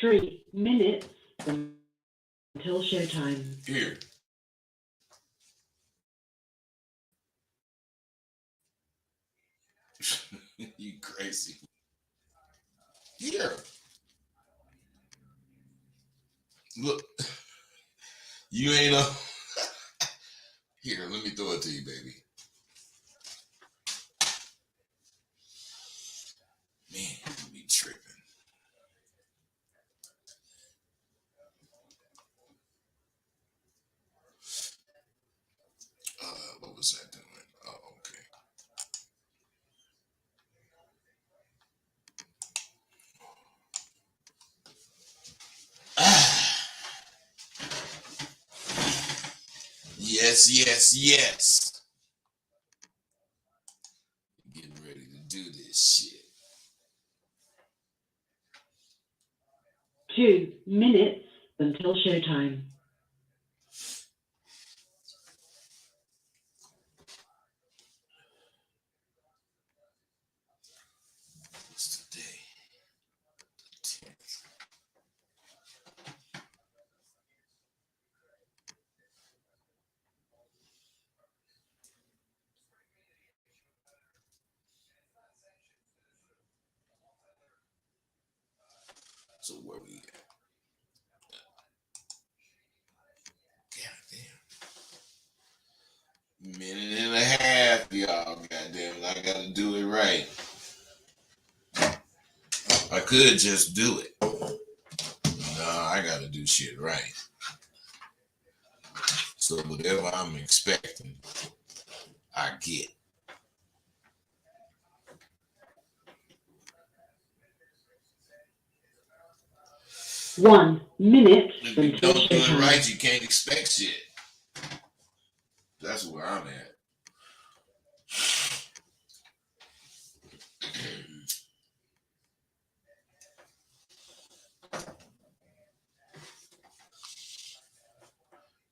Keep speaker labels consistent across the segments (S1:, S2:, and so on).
S1: 3 minutes until showtime.
S2: Here. You crazy. Here. Look. You ain't a... Here, let me throw it to you, baby. Man, you be tripping. What was that doing? Oh, okay. Yes. Getting ready to do this shit.
S1: 2 minutes until showtime.
S2: What's today? The 10th. So where we at? Goddamn. Minute and a half, y'all. Goddamn, I gotta do it right. I could just do it. No, I gotta do shit right. So whatever I'm expecting, I get.
S1: One minute.
S2: If you don't do it right, you can't expect shit. That's where I'm at.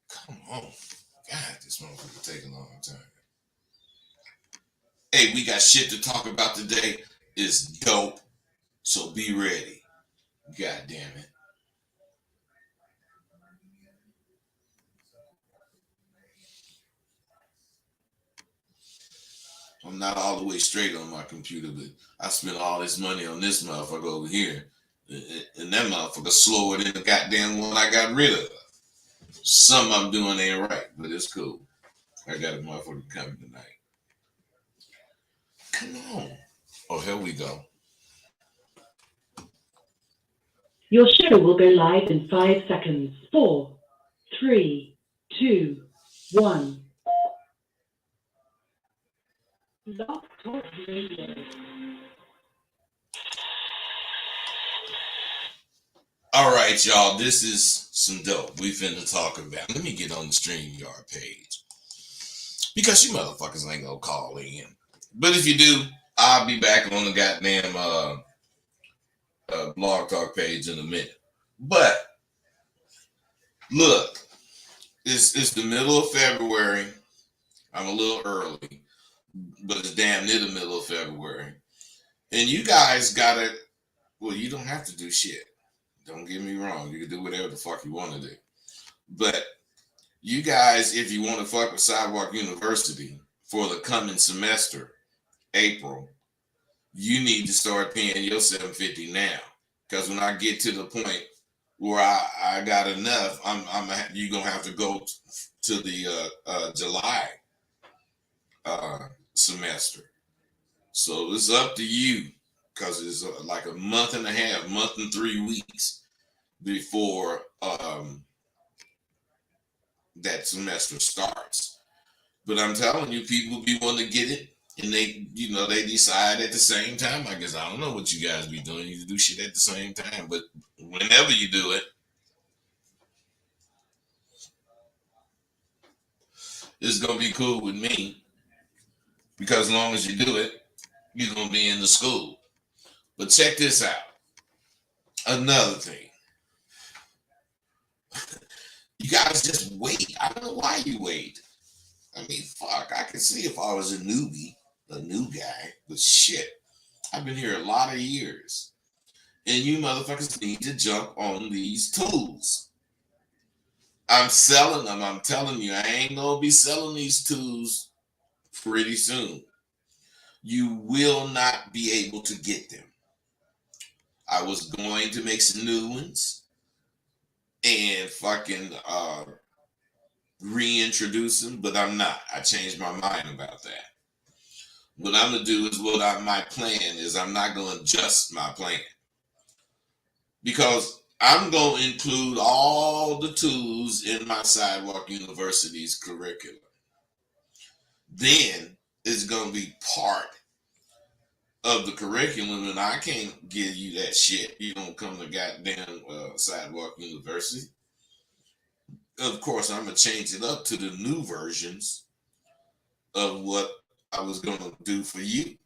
S2: Come on. God, this motherfucker take a long time. Hey, we got shit to talk about today. It's dope. So be ready. God damn it. I'm not all the way straight on my computer, but I spent all this money on this motherfucker over here. And that motherfucker slower than the goddamn one I got rid of. Something I'm doing ain't right, but it's cool. I got a motherfucker coming tonight. Come on. Oh, here we go.
S1: Your show will go live in 5 seconds. 4, 3, 2, 1. Blog Talk Radio.
S2: All right, y'all. This is some dope. We finna talk about. Let me get on the StreamYard page. Because you motherfuckers ain't gonna call in. But if you do, I'll be back on the goddamn Blog Talk page in a minute. But look, it's the middle of February. I'm a little early, but it's damn near the middle of February. And you guys gotta, well, you don't have to do shit. Don't get me wrong. You can do whatever the fuck you want to do. But you guys, if you want to fuck with Sidewalk University for the coming semester, April, you need to start paying your $750 now. Because when I get to the point where I got enough, you're gonna have to go to the July semester. So it's up to you, because it's like a month and a half, month and 3 weeks before that semester starts. But I'm telling you, people be wanting to get it, and they decide at the same time. I guess I don't know what you guys be doing. You do shit at the same time, but whenever you do it, it's gonna be cool with me, because as long as you do it, you're gonna be in the school. But check this out. Another thing. You guys just wait. I don't know why you wait. I mean, fuck, I can see if I was a newbie, a new guy, but shit, I've been here a lot of years. And you motherfuckers need to jump on these tools. I'm selling them. I'm telling you, I ain't gonna be selling these tools pretty soon. You will not be able to get them. I was going to make some new ones and fucking reintroduce them, but I'm not. I changed my mind about that. What I'm gonna do is my plan is. I'm not gonna adjust my plan because I'm gonna include all the tools in my Sidewalk University's curriculum. Then it's gonna be part of the curriculum, and I can't give you that shit. You don't come to goddamn Sidewalk University. Of course, I'm gonna change it up to the new versions of what I was gonna do for you.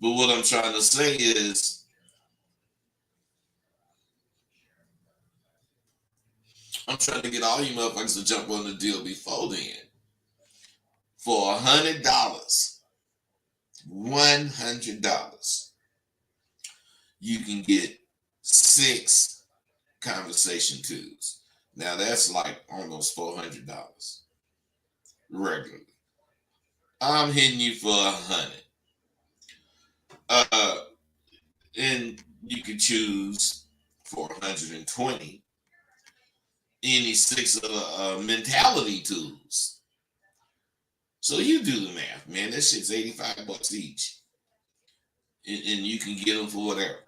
S2: But what I'm trying to say is, I'm trying to get all you motherfuckers to jump on the deal before then. For $100, $100, you can get 6 conversation tools. Now that's like almost $400 regularly. I'm hitting you for 100. And you could choose for 120 any 6 mentality tools. So you do the math, man. That shit's $85 each, and you can get them for whatever.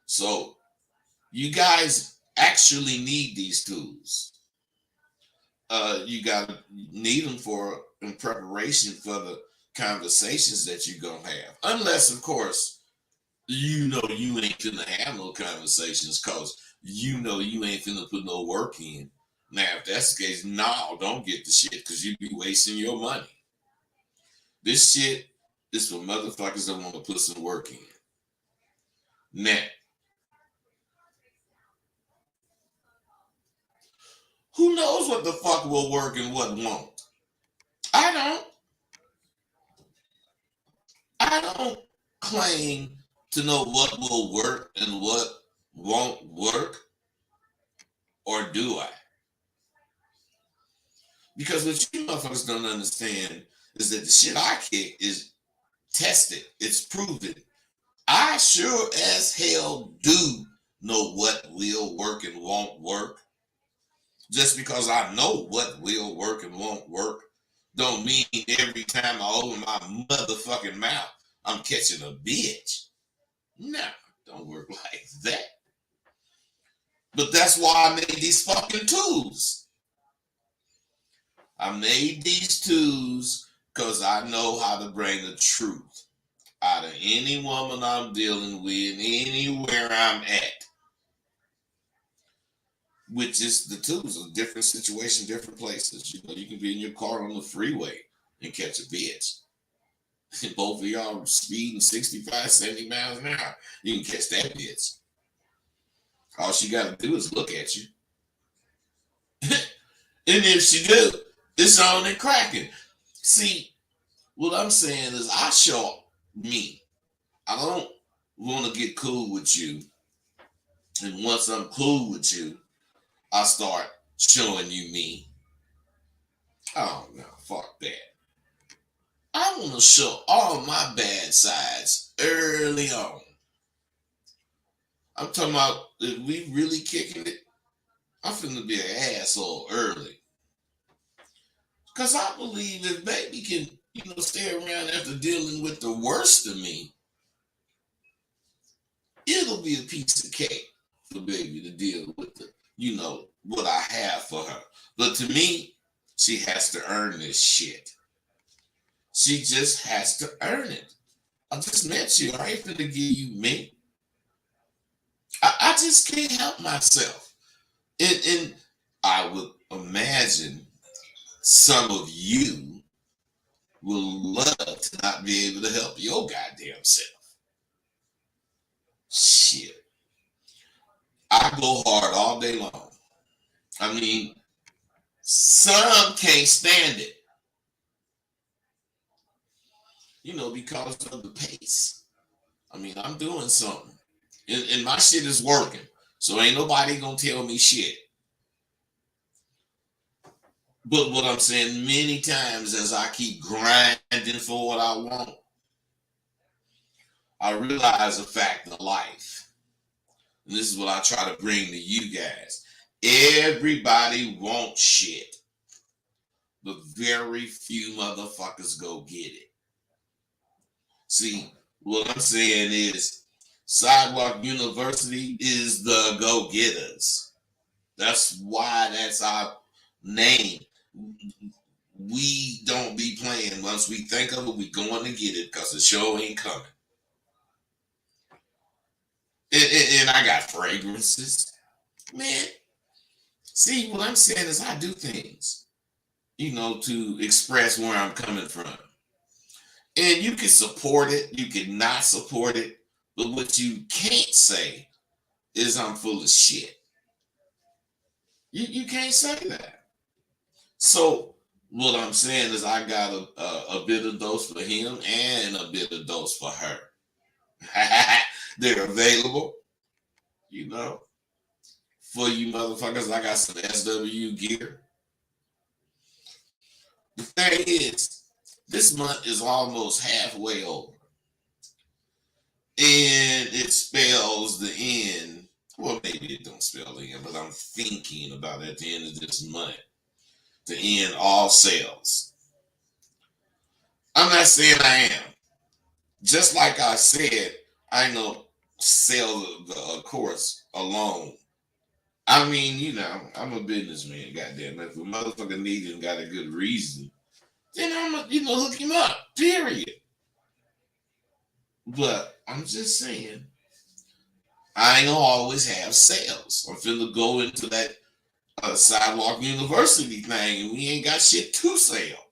S2: So you guys actually need these tools. You gotta need them in preparation for the conversations that you're gonna have. Unless, of course, you know you ain't finna have no conversations because you know you ain't finna put no work in. Now, if that's the case, no, don't get the shit because you be wasting your money. This shit is for motherfuckers that want to put some work in. Now, who knows what the fuck will work and what won't? I don't claim to know what will work and what won't work, or do I? Because what you motherfuckers don't understand is that the shit I kick is tested. It's proven. I sure as hell do know what will work and won't work. Just because I know what will work and won't work don't mean every time I open my motherfucking mouth, I'm catching a bitch. No, don't work like that. But that's why I made these fucking tools. I made these tools because I know how to bring the truth out of any woman I'm dealing with, anywhere I'm at. Which is the tools of different situations, different places. You know, you can be in your car on the freeway and catch a bitch. And both of y'all speeding 65, 70 miles an hour. You can catch that bitch. All she got to do is look at you. And if she do, it's on and cracking. See, what I'm saying is I show me. I don't want to get cool with you. And once I'm cool with you, I start showing you me. Oh, no, fuck that. I want to show all my bad sides early on. I'm talking about if we really kicking it, I'm finna be an asshole early. Because I believe if baby can, stay around after dealing with the worst of me, it'll be a piece of cake for baby to deal with what I have for her. But to me, she has to earn this shit. She just has to earn it. I just met you. I ain't finna give you me. I just can't help myself. And I would imagine some of you will love to not be able to help your goddamn self. Shit. I go hard all day long. I mean, some can't stand it. Because of the pace. I mean, I'm doing something. And my shit is working. So ain't nobody gonna tell me shit. But what I'm saying, many times as I keep grinding for what I want, I realize the fact of life. And this is what I try to bring to you guys. Everybody wants shit, but very few motherfuckers go get it. See, what I'm saying is Sidewalk University is the go-getters. That's why that's our name. We don't be playing. Once we think of it, we going to get it because the show ain't coming. And I got fragrances. Man, see, what I'm saying is I do things, to express where I'm coming from. And you can support it, you can not support it, but what you can't say is I'm full of shit. You can't say that. So what I'm saying is I got a bit of dose for him and a bit of dose for her. They're available, for you motherfuckers. I got some SW gear. The thing is, this month is almost halfway over. And it spells the end. Well, maybe it don't spell the end, but I'm thinking about at the end of this month to end all sales. I'm not saying I am. Just like I said, I ain't gonna sell the course alone. I mean, I'm a businessman, goddamn. If a motherfucker needs it and got a good reason, then I'm gonna, hook him up, period. But I'm just saying, I ain't gonna always have sales. I'm finna go into that Sidewalk University thing, and we ain't got shit to sell.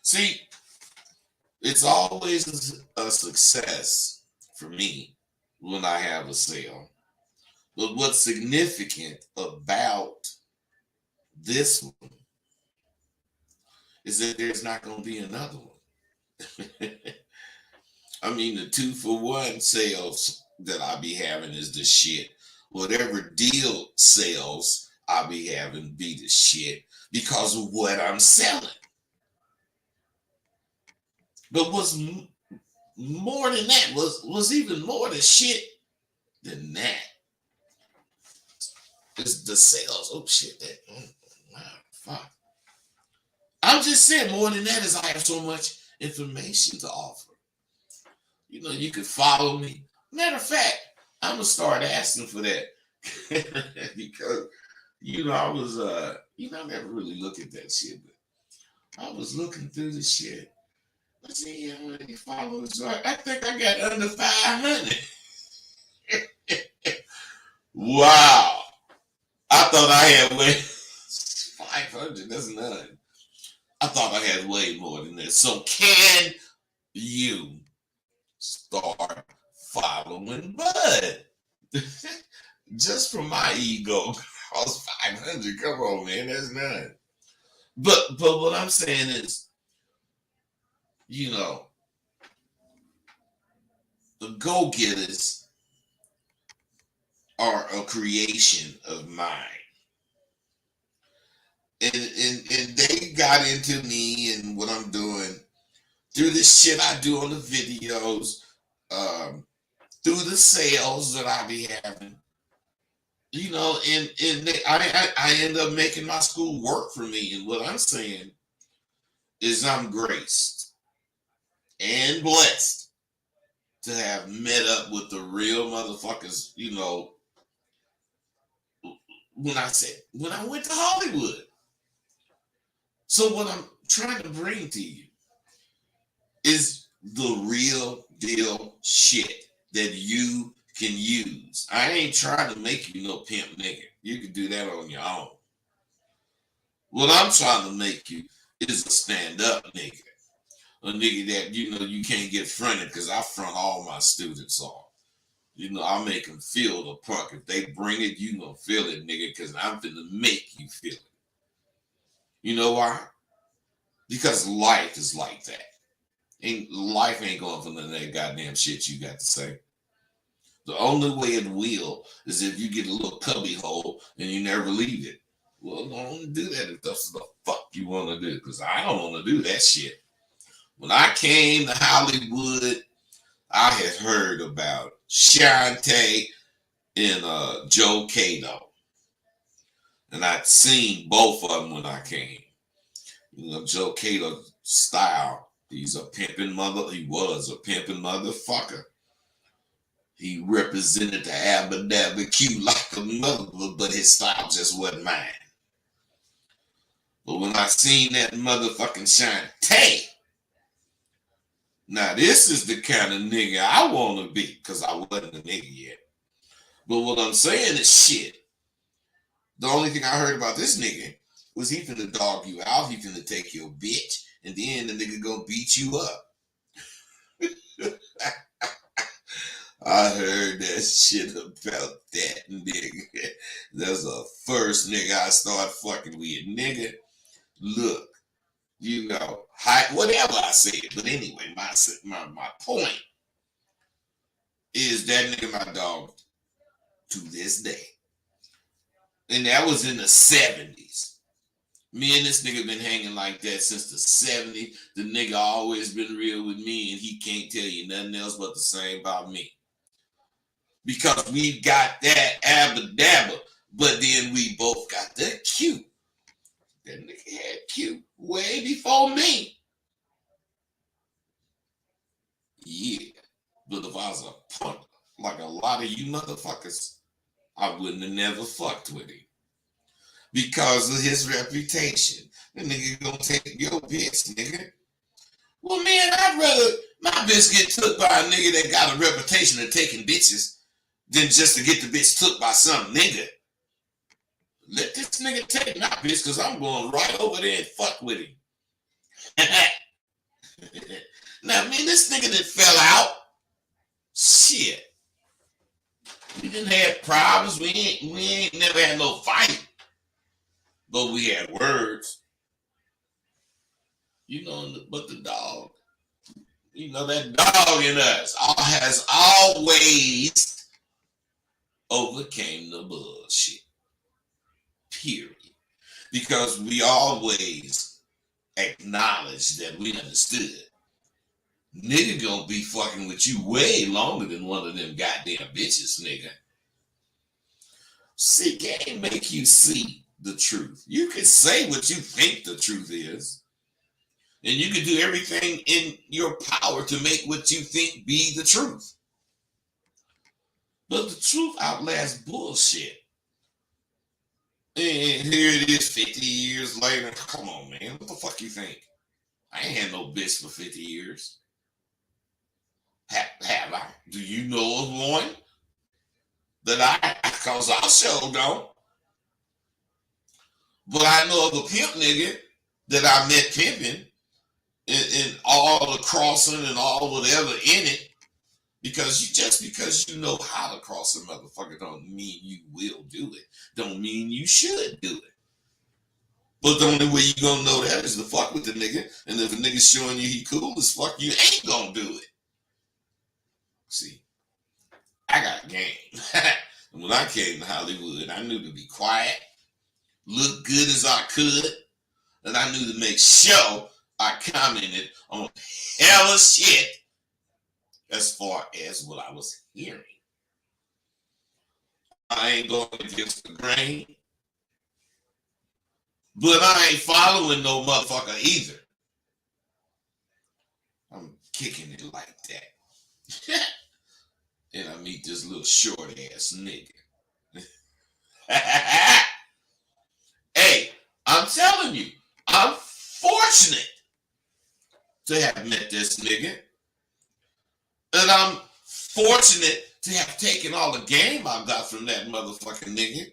S2: See, it's always a success for me when I have a sale. But what's significant about this one is that there's not going to be another one. I mean, the 2-for-1 sales that I be having is the shit. Whatever deal sales I be having be the shit because of what I'm selling. But what's more than that, was even more than shit than that. It's the sales. Oh shit, wow, fuck. I'm just saying, more than that is I have so much information to offer. You could follow me. Matter of fact, I'm gonna start asking for that because I was I never really look at that shit, but I was looking through the shit. Let's see how many followers are. I think I got under 500. Wow. I thought I had way 500. That's none. I thought I had way more than that. So can you start following Bud? Just for my ego, I was 500. Come on, man, that's none. But what I'm saying is, the go-getters are a creation of mine. And they got into me and what I'm doing through the shit I do on the videos, through the sales that I be having, I end up making my school work for me. And what I'm saying is I'm graced and blessed to have met up with the real motherfuckers, when I went to Hollywood. So what I'm trying to bring to you is the real deal shit that you can use. I ain't trying to make you no pimp nigga. You can do that on your own. What I'm trying to make you is a stand-up nigga. A nigga that, you can't get fronted because I front all my students off. I make them feel the punk. If they bring it, you gonna feel it, nigga, because I'm finna make you feel it. You know why? Because life is like that. Life ain't going for none of that goddamn shit you got to say. The only way it will is if you get a little cubby hole and you never leave it. Well, don't do that if that's the fuck you want to do, because I don't want to do that shit. When I came to Hollywood, I had heard about Shantae and Joe Cato. And I'd seen both of them when I came. You know, Joe Cato's style. He was a pimping motherfucker. He represented the Abba Dabba Q like a mother, but his style just wasn't mine. But when I seen that motherfucking Shantae, now this is the kind of nigga I want to be, because I wasn't a nigga yet. But what I'm saying is shit. The only thing I heard about this nigga was he finna dog you out, he finna take your bitch, and then the nigga gonna beat you up. I heard that shit about that nigga. That's the first nigga I start fucking with. Nigga, look, you know, whatever I said. But anyway, my point is that nigga my dog to this day. And that was in the 70s. Me and this nigga been hanging like that since the 70s. The nigga always been real with me, and he can't tell you nothing else but the same about me. Because we got that abba dabba, but then we both got that Q. That nigga had Q way before me. Yeah. But if I was a punk, like a lot of you motherfuckers, I wouldn't have never fucked with him. Because of his reputation. The nigga gonna take your bitch, nigga. Well, man, I'd rather my bitch get took by a nigga that got a reputation of taking bitches than just to get the bitch took by some nigga. Let this nigga take my bitch, because I'm going right over there and fuck with him. Now, man, this nigga that fell out, shit. We didn't have problems. We ain't never had no fight. But we had words. You know, but the dog, you know, that dog in us has always overcame the bullshit. Period. Because we always acknowledged that we understood. Nigga gonna be fucking with you way longer than one of them goddamn bitches, nigga. See, game make you see the truth. You can say what you think the truth is, and you can do everything in your power to make what you think be the truth. But the truth outlasts bullshit. And here it is 50 years later. Come on, man. What the fuck you think? I ain't had no bitch for 50 years. Have I? Do you know of one? Because I sure don't. But I know of a pimp nigga that I met pimping and all the crossing and all whatever in it. Because you know how to cross a motherfucker don't mean you will do it. Don't mean you should do it. But the only way you gonna know that is to fuck with the nigga. And if the nigga's showing you he cool as fuck, you ain't gonna do it. See, I got game. When I came to Hollywood, I knew to be quiet, look good as I could, and I knew to make sure I commented on hella shit as far as what I was hearing. I ain't going against the grain, but I ain't following no motherfucker either. I'm kicking it like that. And I meet this little short ass nigga. Hey, I'm telling you, I'm fortunate to have met this nigga. And I'm fortunate to have taken all the game I got from that motherfucking nigga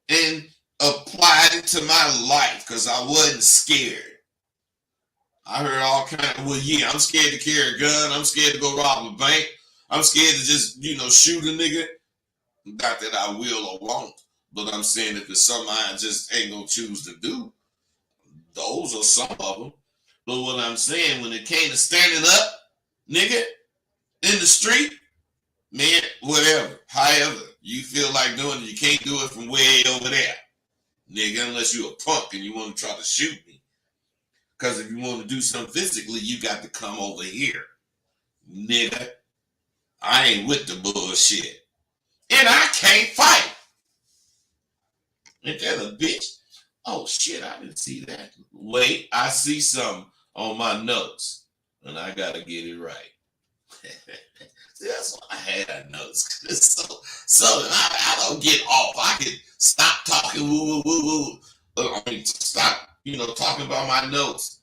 S2: and applied it to my life, because I wasn't scared. I heard all kinds of, well, yeah, I'm scared to carry a gun. I'm scared to go rob a bank. I'm scared to just, shoot a nigga. Not that I will or won't, but I'm saying if it's something I just ain't gonna choose to do, those are some of them. But what I'm saying, when it came to standing up, nigga, in the street, man, whatever. However, you feel like doing it, you can't do it from way over there. Nigga, unless you're a punk and you want to try to shoot me. Because if you want to do something physically, you got to come over here. Nigga, I ain't with the bullshit. And I can't fight. Ain't that a bitch? Oh shit, I didn't see that. Wait, I see something on my notes. And I gotta get it right. See, that's why I had notes. So I don't get off. I can stop talking woo woo woo woo. I mean, stop, talking about my notes.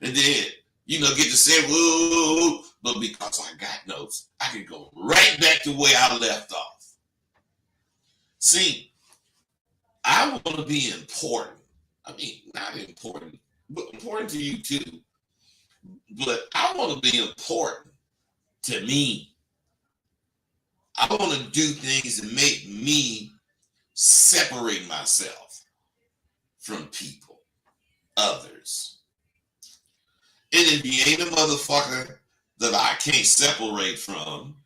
S2: And then, get to say woo woo woo. But because I got notes, I can go right back to where I left off. See, I want to be important. I mean, not important, but important to you too. But I want to be important to me. I want to do things that make me separate myself from people, others. And if you ain't a motherfucker that I can't separate from,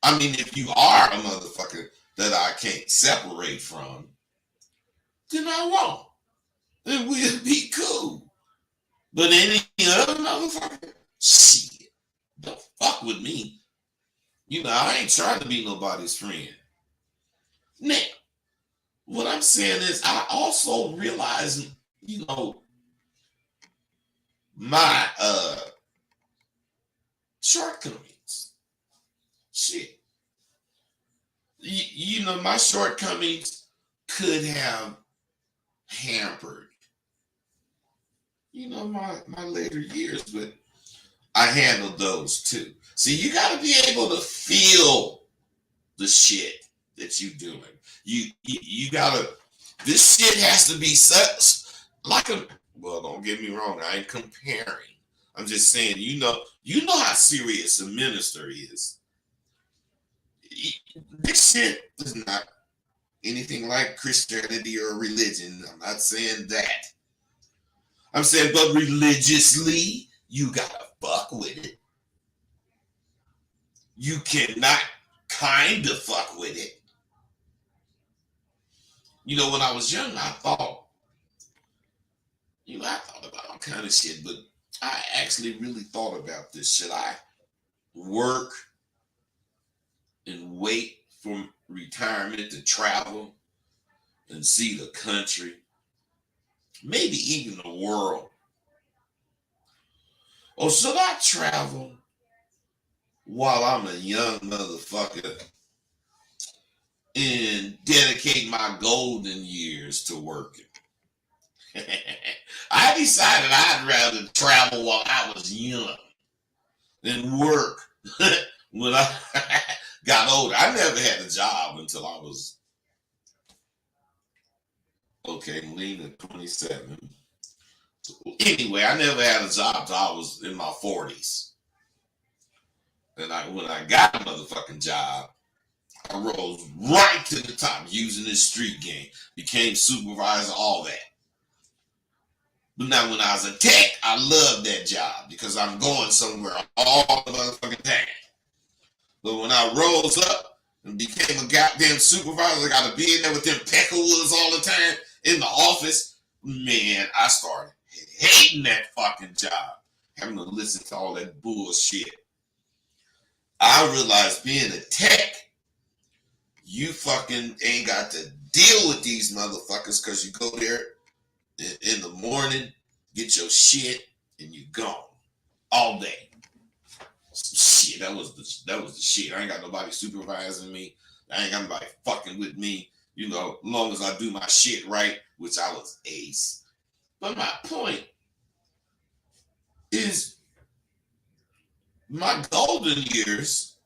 S2: I mean, if you are a motherfucker that I can't separate from, then I won't. Then we'll be cool. But any other motherfucker, shit, don't fuck with me. I ain't trying to be nobody's friend. Now, what I'm saying is I also realize, my shortcomings. Shit. My shortcomings could have hampered, my later years, but I handled those too. See, you got to be able to feel the shit that you doing. You gotta. This shit has to be such like a. Well, don't get me wrong. I ain't comparing. I'm just saying. You know how serious a minister is. This shit is not anything like Christianity or religion. I'm not saying that. I'm saying, but religiously, you gotta fuck with it. You cannot kind of fuck with it. When I was young, I thought about all kind of shit, but I actually really thought about this. Should I work and wait for retirement to travel and see the country, maybe even the world? Or should I travel while I'm a young motherfucker and dedicate my golden years to working? I decided I'd rather travel while I was young than work when I got older. I never had a job until I was, I'm leaning 27. So anyway, I never had a job until I was in my 40s. And when I got a motherfucking job, I rose right to the top using this street game, became supervisor, all that. But now when I was a tech, I loved that job because I'm going somewhere all the motherfucking time. But when I rose up and became a goddamn supervisor, I got to be in there with them peckerwoods all the time in the office, man, I started hating that fucking job, having to listen to all that bullshit. I realized being a tech, you fucking ain't got to deal with these motherfuckers because you go there in the morning, get your shit, and you gone all day. Shit, that was the shit. I ain't got nobody supervising me. I ain't got nobody fucking with me. As long as I do my shit right, which I was ace. But my point is, my golden years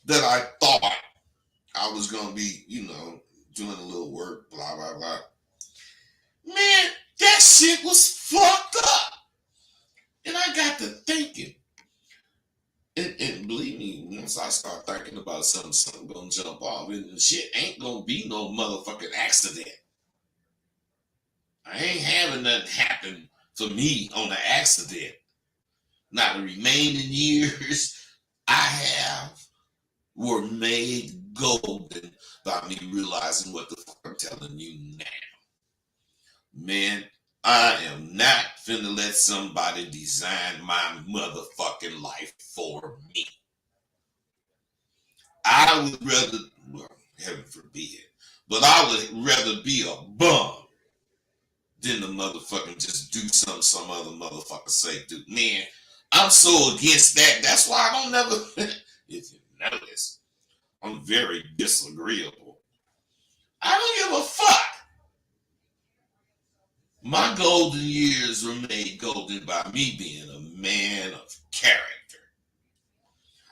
S2: that I thought I was gonna be, doing a little work, blah blah blah. Man, that shit was fucked up. And I got to thinking. And believe me, once I start thinking about something gonna jump off, and the shit ain't gonna be no motherfucking accident. I ain't having nothing happen for me on the accident. Now, the remaining years I have were made golden by me realizing what the fuck I'm telling you now. Man, I am not finna let somebody design my motherfucking life for me. I would rather, well, heaven forbid, but I would rather be a bum than the motherfucking just do something some other motherfucker say do. Man, I'm so against that. That's why I don't never, if you notice, I'm very disagreeable. I don't give a fuck. My golden years were made golden by me being a man of character.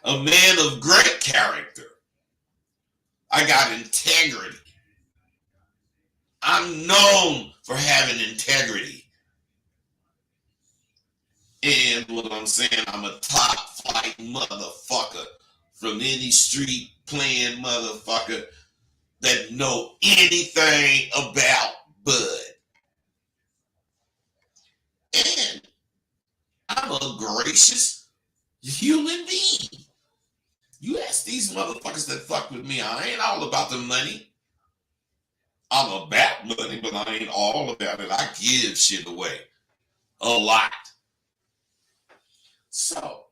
S2: A man of great character. I got integrity. I'm known for having integrity. And what I'm saying, I'm a top flight motherfucker from any street playing motherfucker that know anything about Bud. And I'm a gracious human being. You ask these motherfuckers that fuck with me, I ain't all about the money. I'm about money, but I ain't all about it. I give shit away a lot. So,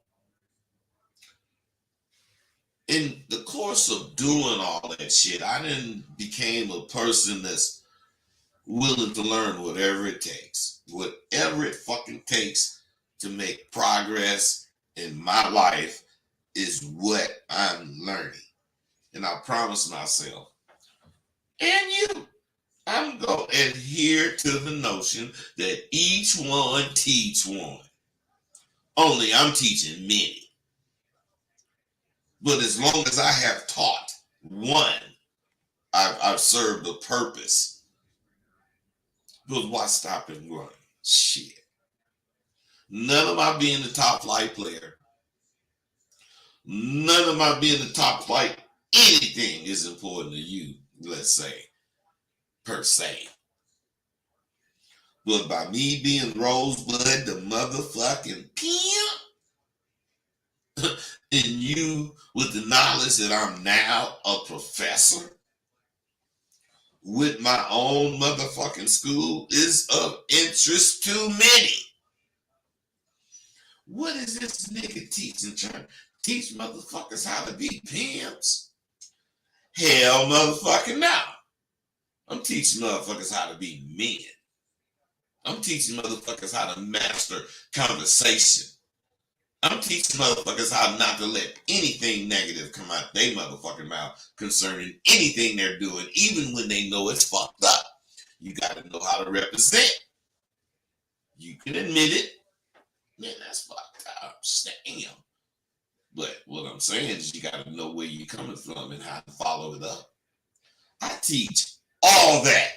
S2: in the course of doing all that shit, I then became a person that's willing to learn whatever it takes. Whatever it fucking takes to make progress in my life is what I'm learning. And I promise myself, and you, I'm going to adhere to the notion that each one teach one. Only I'm teaching many. But as long as I have taught one, I've served a purpose. But why stop and run? Shit. None of my being the top flight player, none of my being the top flight anything is important to you, let's say, per se. But by me being Rosebud, the motherfucking pimp, and you with the knowledge that I'm now a professor with my own motherfucking school is of interest to many. What is this nigga teaching? Trying to teach motherfuckers how to be pimps? Hell motherfucking no. I'm teaching motherfuckers how to be men. I'm teaching motherfuckers how to master conversation. I'm teaching motherfuckers how not to let anything negative come out their motherfucking mouth concerning anything they're doing, even when they know it's fucked up. You got to know how to represent. You can admit it. Man, that's fucked up. Damn. But what I'm saying is you got to know where you're coming from and how to follow it up. I teach all that.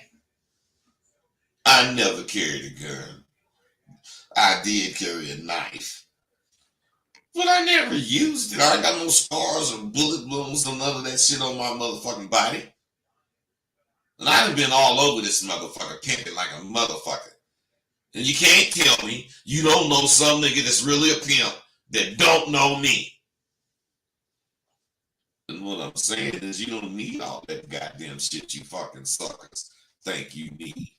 S2: I never carried a gun. I did carry a knife. But I never used it. I ain't got no scars or bullet wounds or none of that shit on my motherfucking body. And I done been all over this motherfucker, pimping like a motherfucker. And you can't tell me you don't know some nigga that's really a pimp that don't know me. And what I'm saying is you don't need all that goddamn shit you fucking suckers think you need.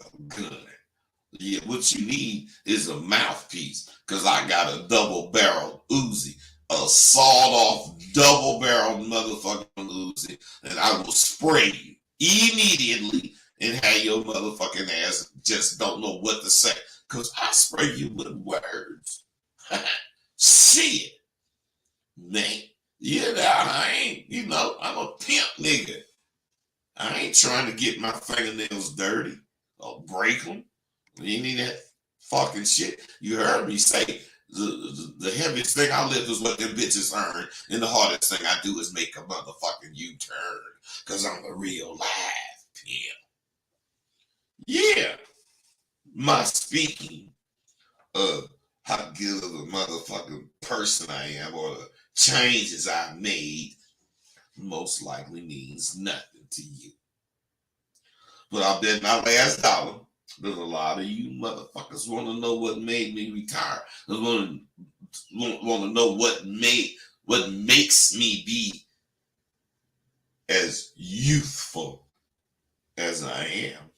S2: A gun. Yeah, what you need is a mouthpiece, because I got a double-barreled Uzi, a sawed-off double-barreled motherfucking Uzi, and I will spray you immediately and have your motherfucking ass just don't know what to say, because I spray you with words. Shit. Man, I ain't, I'm a pimp nigga. I ain't trying to get my fingernails dirty or break them. You need that fucking shit. You heard me say the heaviest thing I lift is what them bitches earn, and the hardest thing I do is make a motherfucking U-turn, because I'm a real live pimp. Yeah. My speaking of how good of a motherfucking person I am or the changes I made most likely means nothing to you. But I'll bet my last dollar There's a lot of you motherfuckers want to know what made me retire. They want to know what makes me be as youthful as I am.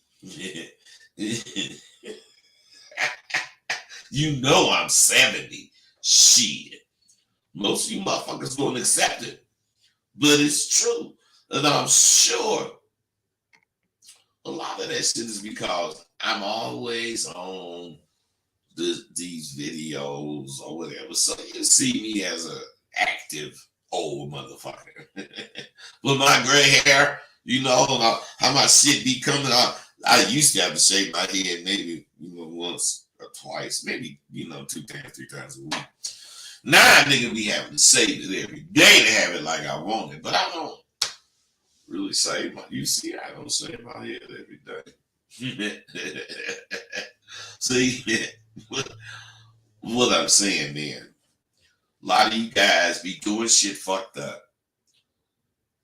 S2: You know I'm 70. Shit. Most of you motherfuckers don't accept it. But it's true. And I'm sure a lot of that shit is because I'm always on these videos or whatever. So you see me as an active old motherfucker. With my gray hair, you know, how my shit be coming out. I used to have to shave my head maybe, once or twice, maybe, 2 times, 3 times a week. Now nigga be having to save it every day to have it like I want it. But I don't really save my, you see, I don't shave my head every day. See, what I'm saying, man. A lot of you guys be doing shit fucked up.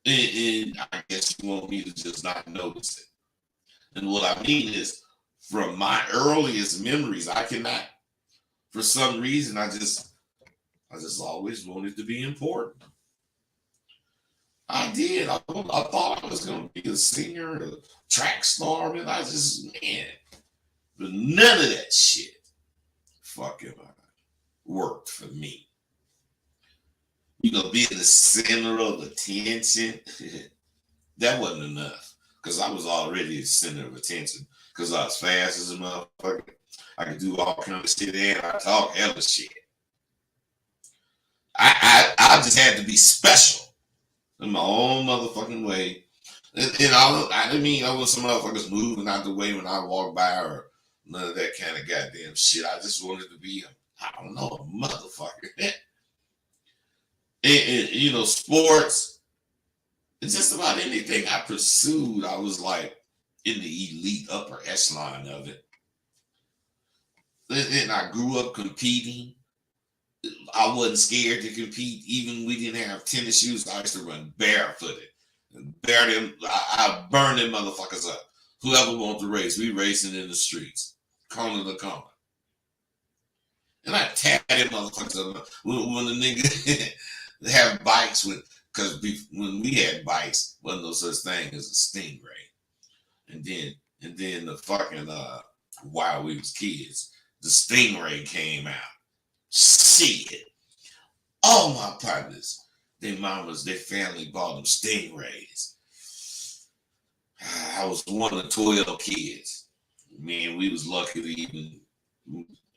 S2: And I guess you want me to just not notice it. And what I mean is, from my earliest memories, I cannot, for some reason, I just always wanted to be important. I did. I thought I was going to be a singer, a track star, and I just, man. But none of that shit fucking worked for me. Being the center of attention, that wasn't enough. Because I was already the center of attention. Because I was fast as a motherfucker. I could do all kind of shit and I talk hella shit. I just had to be special in my own motherfucking way. And I didn't mean I want some motherfuckers moving out the way when I walk by or none of that kind of goddamn shit. I just wanted to be a motherfucker. and sports, it's just about anything I pursued. I was like in the elite upper echelon of it. And I grew up competing. I wasn't scared to compete. Even we didn't have tennis shoes. I used to run barefooted. And I burn them motherfuckers up. Whoever wants to race, we racing in the streets. Corner to corner. And I tap them motherfuckers up. When the nigga have bikes because when we had bikes, wasn't no such thing as a Stingray. And then the fucking while we was kids, the Stingray came out. Shit. All my partners, their mamas, their family bought them Stingrays. I was one of 12 kids. Man, we was lucky to even,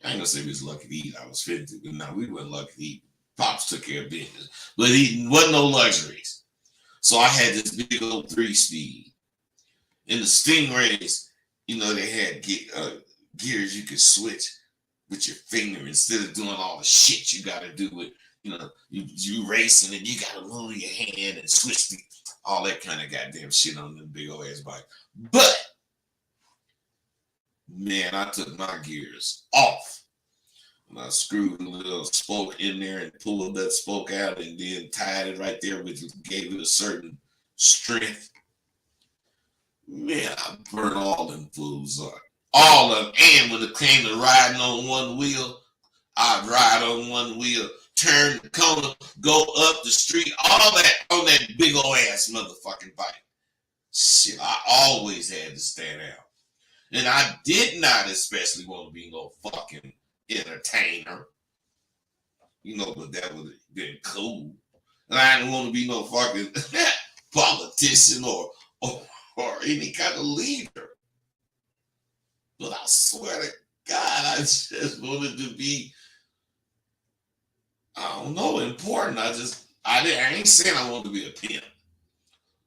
S2: I ain't gonna say we was lucky to eat. I was 50, but no, we weren't lucky to eat. Pops took care of business. But it wasn't no luxuries. So I had this big old 3-speed. And the Stingrays, they had gears you could switch with your finger instead of doing all the shit you got to do with, you racing and you got to move your hand and switch all that kind of goddamn shit on them big old ass bike. But, man, I took my gears off. And I screwed a little spoke in there and pulled that spoke out and then tied it right there, which gave it a certain strength. Man, I burned all them fools up. All of them. And when it came to riding on one wheel, I'd ride on one wheel, turn the corner, go up the street, all that on that big old ass motherfucking bike. Shit, I always had to stand out. And I did not especially want to be no fucking entertainer. But that would have been cool. And I didn't want to be no fucking politician or any kind of leader. But I swear to God, I just wanted to be, important. I ain't saying I wanted to be a pimp.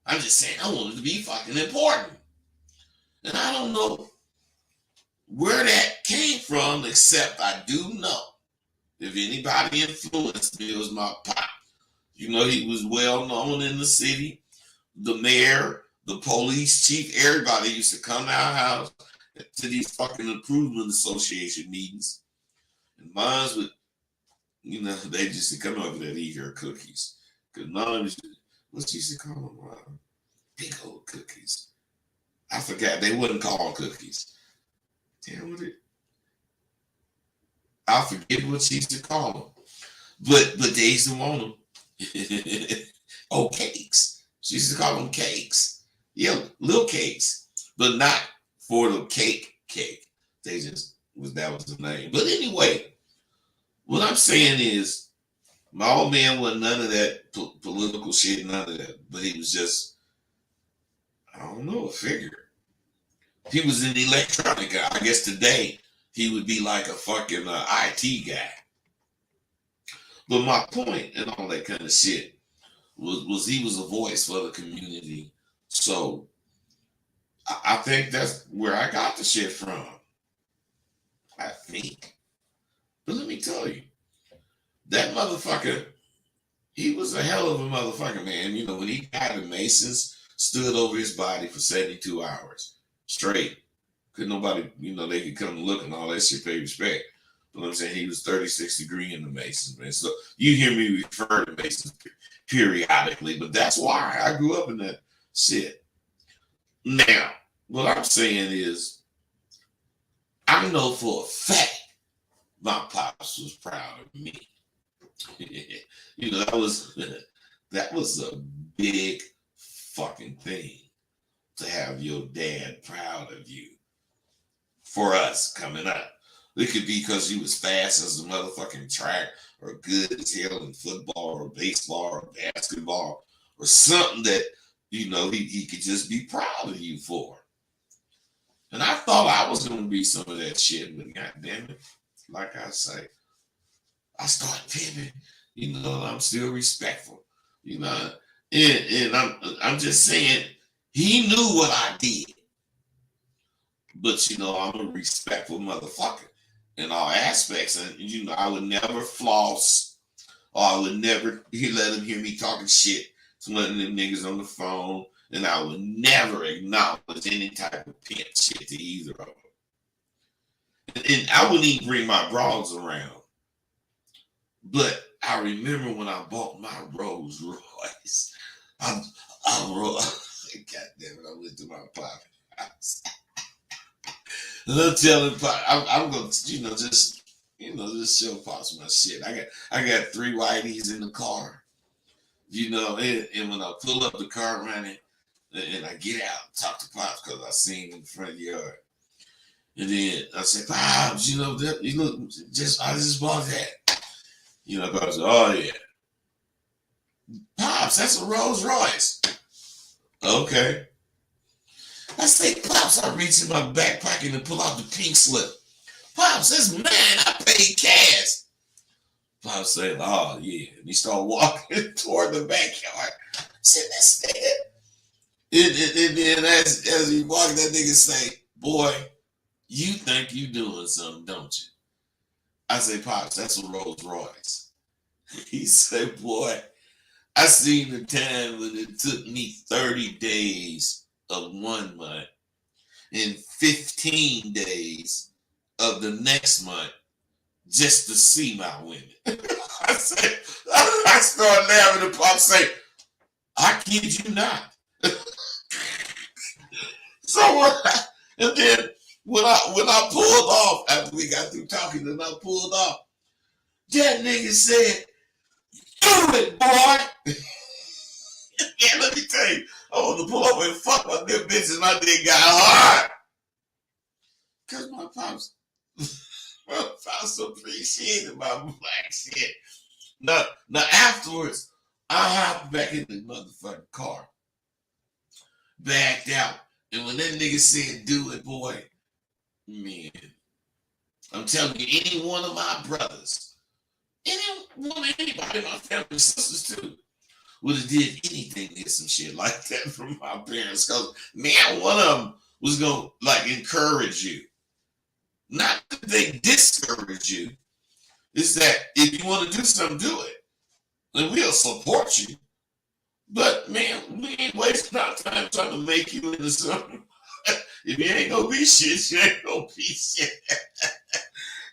S2: I'm just saying I wanted to be fucking important. And I don't know where that came from, except I do know if anybody influenced me, it was my pop. He was well known in the city. The mayor, the police chief, everybody used to come to our house to these fucking improvement association meetings. And mine would, they used to come over there to eat her cookies. Because mine used to call them? Big old cookies. I forgot. They wouldn't call them cookies. damn with it. I forget what she used to call them. But they used to want them. Oh, cakes. She used to call them cakes. Yeah, little cakes. But not for the cake. They just that was the name. But anyway, what I'm saying is my old man wasn't none of that political shit, none of that. But he was just, I don't know, a figure. He was an electronic guy. I guess today he would be like a fucking IT guy. But my point and all that kind of shit was he was a voice for the community. So I think that's where I got the shit from. I think. But let me tell you, that motherfucker, he was a hell of a motherfucker, man. You know, when he got the Masons, stood over his body for 72 hours straight. Couldn't nobody, you know, they could come and look and all that shit, pay respect. But I'm saying he was 36 degree in the Masons, man. So you hear me refer to Masons periodically, but that's why I grew up in that shit. Now, what I'm saying is, I know for a fact my pops was proud of me. You know, that was a big fucking thing to have your dad proud of you. For us coming up, it could be because you was fast as a motherfucking track, or good as hell in football or baseball or basketball, or something that, you know, he could just be proud of you for. And I thought I was going to be some of that shit, but goddamn it, like I say, I started pimping. You know, I'm still respectful. You know, and I'm just saying, he knew what I did. But, you know, I'm a respectful motherfucker in all aspects. And, you know, I would never floss, or I would never let him hear me talking shit to one of them niggas on the phone. And I would never acknowledge any type of pimp shit to either of them. And I wouldn't even bring my broads around. But I remember when I bought my Rolls Royce. God damn it, I went to my pocket house. And I'm telling Pop, I'm gonna, just show Pops my shit. I got 3 whiteys in the car, and when I pull up the car running, and I get out and talk to Pops because I seen him in the front yard. And then I said, Pops, I just bought that. Pops said, oh yeah. Pops, that's a Rolls Royce. Okay. I say, Pops, I reach in my back pocket and pull out the pink slip. Pops, that's mine. I paid cash. Pops said, oh, yeah. And he started walking toward the backyard. I said, that's it. And then as he walked, that nigga say, boy, you think you doing something, don't you? I say, Pops, that's a Rolls Royce. He said, boy, I seen the time when it took me 30 days of 1 month and 15 days of the next month just to see my women. I started laughing and Pop say, I kid you not. And then when I pulled off, after we got through talking and I pulled off, that nigga said, do it, boy. Yeah, let me tell you, I want to pull up and fuck my them bitches and my dick got hard. Because my pops appreciated my black shit. Now afterwards, I hopped back in the motherfucking car, backed out, and when that nigga said, do it, boy, man, I'm telling you, any one of my brothers, anybody in my family, sisters too, would have did anything to get some shit like that from my parents. Because, man, one of them was going to, encourage you. Not that they discourage you. It's that if you want to do something, do it. And we'll support you. But, man, we ain't wasting our time trying to make you into something. If you ain't going to be shit, you ain't going to be shit.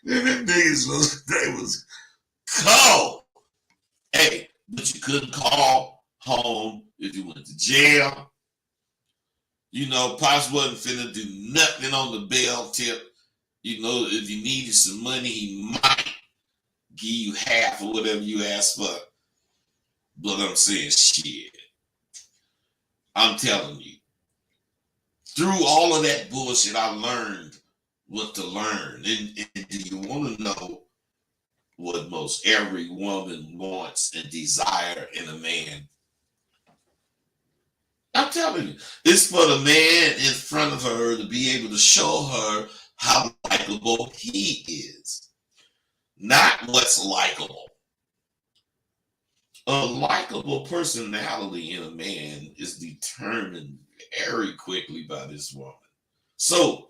S2: Them niggas was cold. Hey, but you couldn't call home if you went to jail. Pops wasn't finna do nothing on the bail tip You know, if you needed some money, he might give you half or whatever you ask for. But I'm saying, shit. I'm telling you. Through all of that bullshit, I learned what to learn. And do you want to know what most every woman wants and desire in a man? I'm telling you, it's for the man in front of her to be able to show her how likable he is, not what's likable. A likable personality in a man is determined very quickly by this woman. So,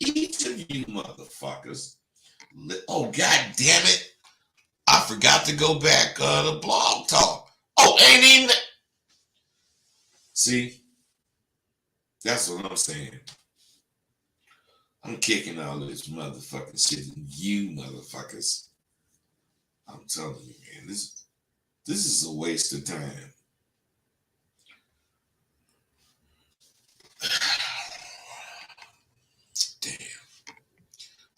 S2: each of you motherfuckers, oh, god damn it, I forgot to go back to Blog Talk. Oh, ain't even. See, that's what I'm saying. I'm kicking all of this motherfucking shit and you motherfuckers. I'm telling you, man, this is a waste of time. Damn.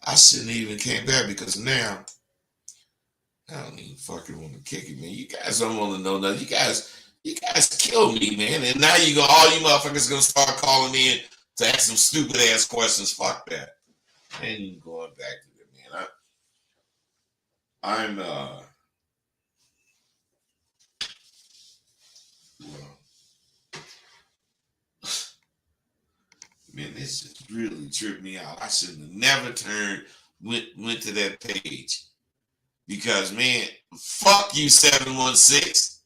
S2: I shouldn't even came back because now I don't even fucking want to kick it, man. You guys don't want to know nothing. You guys kill me, man. And now all you motherfuckers gonna start calling in to ask some stupid ass questions. Fuck that. I ain't even going back to it, man. I'm man, this just really tripped me out. I should have never went to that page. Because, man, fuck you, 716.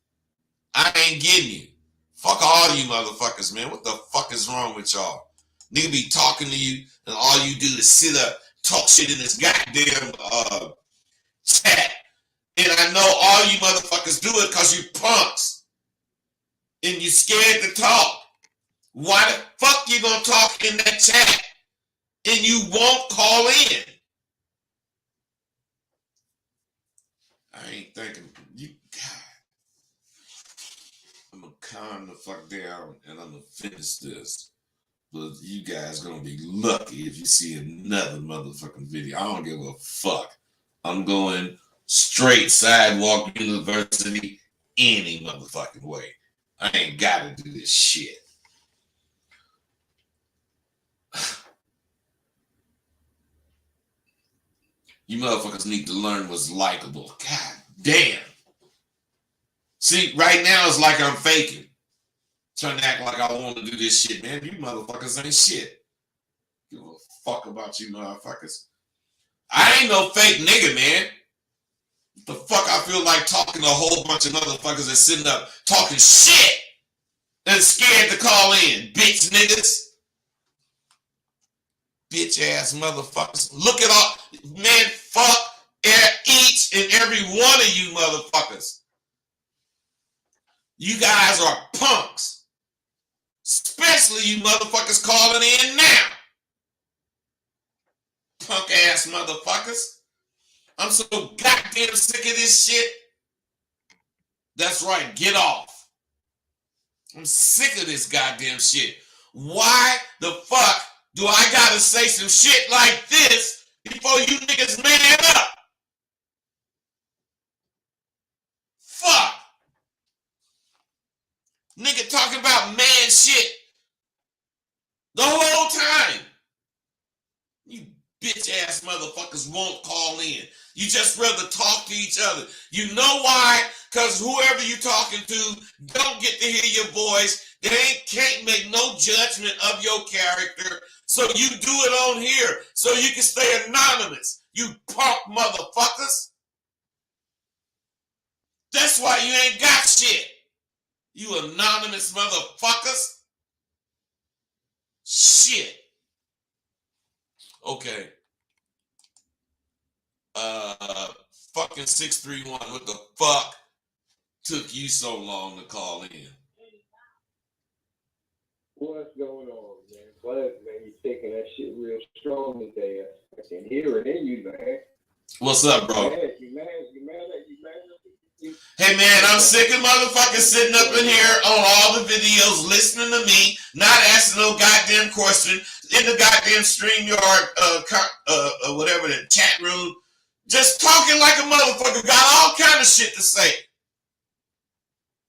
S2: I ain't getting you. Fuck all you motherfuckers, man. What the fuck is wrong with y'all? Nigga be talking to you, and all you do is sit up, talk shit in this goddamn chat. And I know all you motherfuckers do it because you punks. And you scared to talk. Why the fuck you gonna talk in that chat and you won't call in? I ain't thinking you. God, I'm gonna calm the fuck down and I'm gonna finish this. But you guys gonna be lucky if you see another motherfucking video. I don't give a fuck. I'm going straight Sidewalk University any motherfucking way. I ain't gotta do this shit. You motherfuckers need to learn what's likable. God damn. See, right now it's like I'm faking. Trying to act like I want to do this shit, man. You motherfuckers ain't shit. Give a fuck about you motherfuckers. I ain't no fake nigga, man. What the fuck I feel like talking to a whole bunch of motherfuckers that's sitting up talking shit and scared to call in, bitch niggas. Bitch ass motherfuckers. Look at all, man, fuck each and every one of you motherfuckers. You guys are punks. Especially you motherfuckers calling in now. Punk ass motherfuckers. I'm so goddamn sick of this shit. That's right, get off. I'm sick of this goddamn shit. Why the fuck do I gotta say some shit like this before you niggas man up? Fuck. Nigga talking about man shit the whole time. You bitch ass motherfuckers won't call in. You just rather talk to each other. You know why? Because whoever you talking to don't get to hear your voice. They can't make no judgment of your character. So you do it on here so you can stay anonymous. You punk motherfuckers. That's why you ain't got shit. You anonymous motherfuckers. Shit. Okay. Fucking 631. What the fuck took you so long to call in?
S3: What's going on, man? Glad, man, you taking that shit real strong today. I can hear it in you, man.
S2: What's up, bro?
S3: You mad?
S2: Hey, man, I'm sick of motherfuckers sitting up in here on all the videos, listening to me, not asking no goddamn question. in the goddamn StreamYard, whatever, the chat room, just talking like a motherfucker, got all kind of shit to say.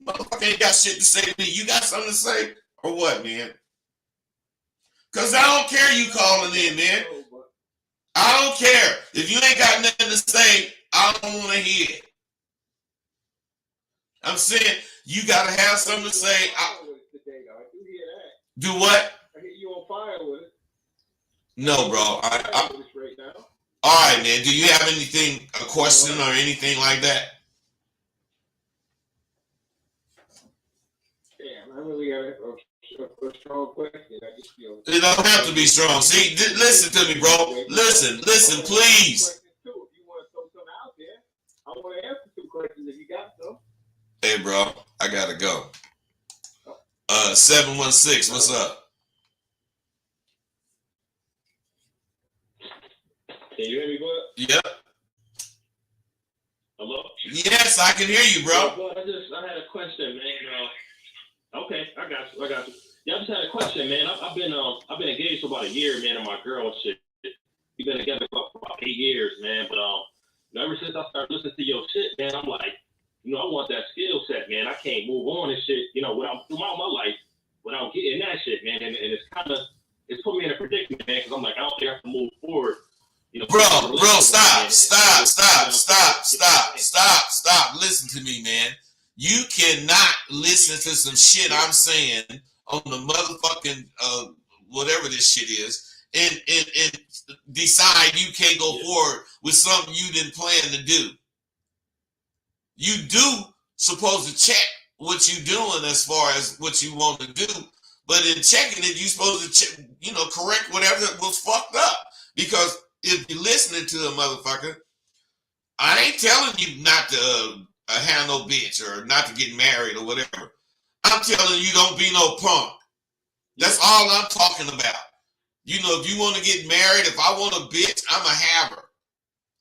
S2: Motherfucker ain't got shit to say to me. You got something to say? Or what, man? Because I don't care you calling in, man. I don't care. If you ain't got nothing to say, I don't want to hear it. I'm saying you got to have something to say. Do what?
S3: I hear you on fire with it.
S2: No, bro. All right, man. Do you have anything, a question or anything like that?
S3: Damn, I really got a strong question. I just feel
S2: It don't have to be strong. See, listen to me, bro. Listen, please.
S3: If you want to throw something out there, I want to answer some questions if you got some.
S2: Hey, bro. I got to go. 716, what's up?
S3: Can you hear me, bud?
S2: Yep.
S3: Hello?
S2: Yes, I can hear you, bro.
S3: I had a question, man. Okay, I got you. Yeah, I just had a question, man. I've been engaged for about a year, man, and my girl, shit. We've been together for about 8 years, man. But ever since I started listening to your shit, man, I'm like, I want that skill set, man. I can't move on and shit, throughout my life without getting that shit, man. And it's put me in a predicament, man, because I'm like, I don't think I can move forward.
S2: Bro, stop. Listen to me, man. You cannot listen to some shit I'm saying on the motherfucking whatever this shit is and decide you can't go forward with something you didn't plan to do. You do supposed to check what you doing as far as what you want to do, but in checking it, you supposed to check, correct whatever was fucked up. Because if you're listening to a motherfucker, I ain't telling you not to have no bitch or not to get married or whatever. I'm telling you don't be no punk. That's all I'm talking about. If you want to get married, if I want a bitch, I'm a have her.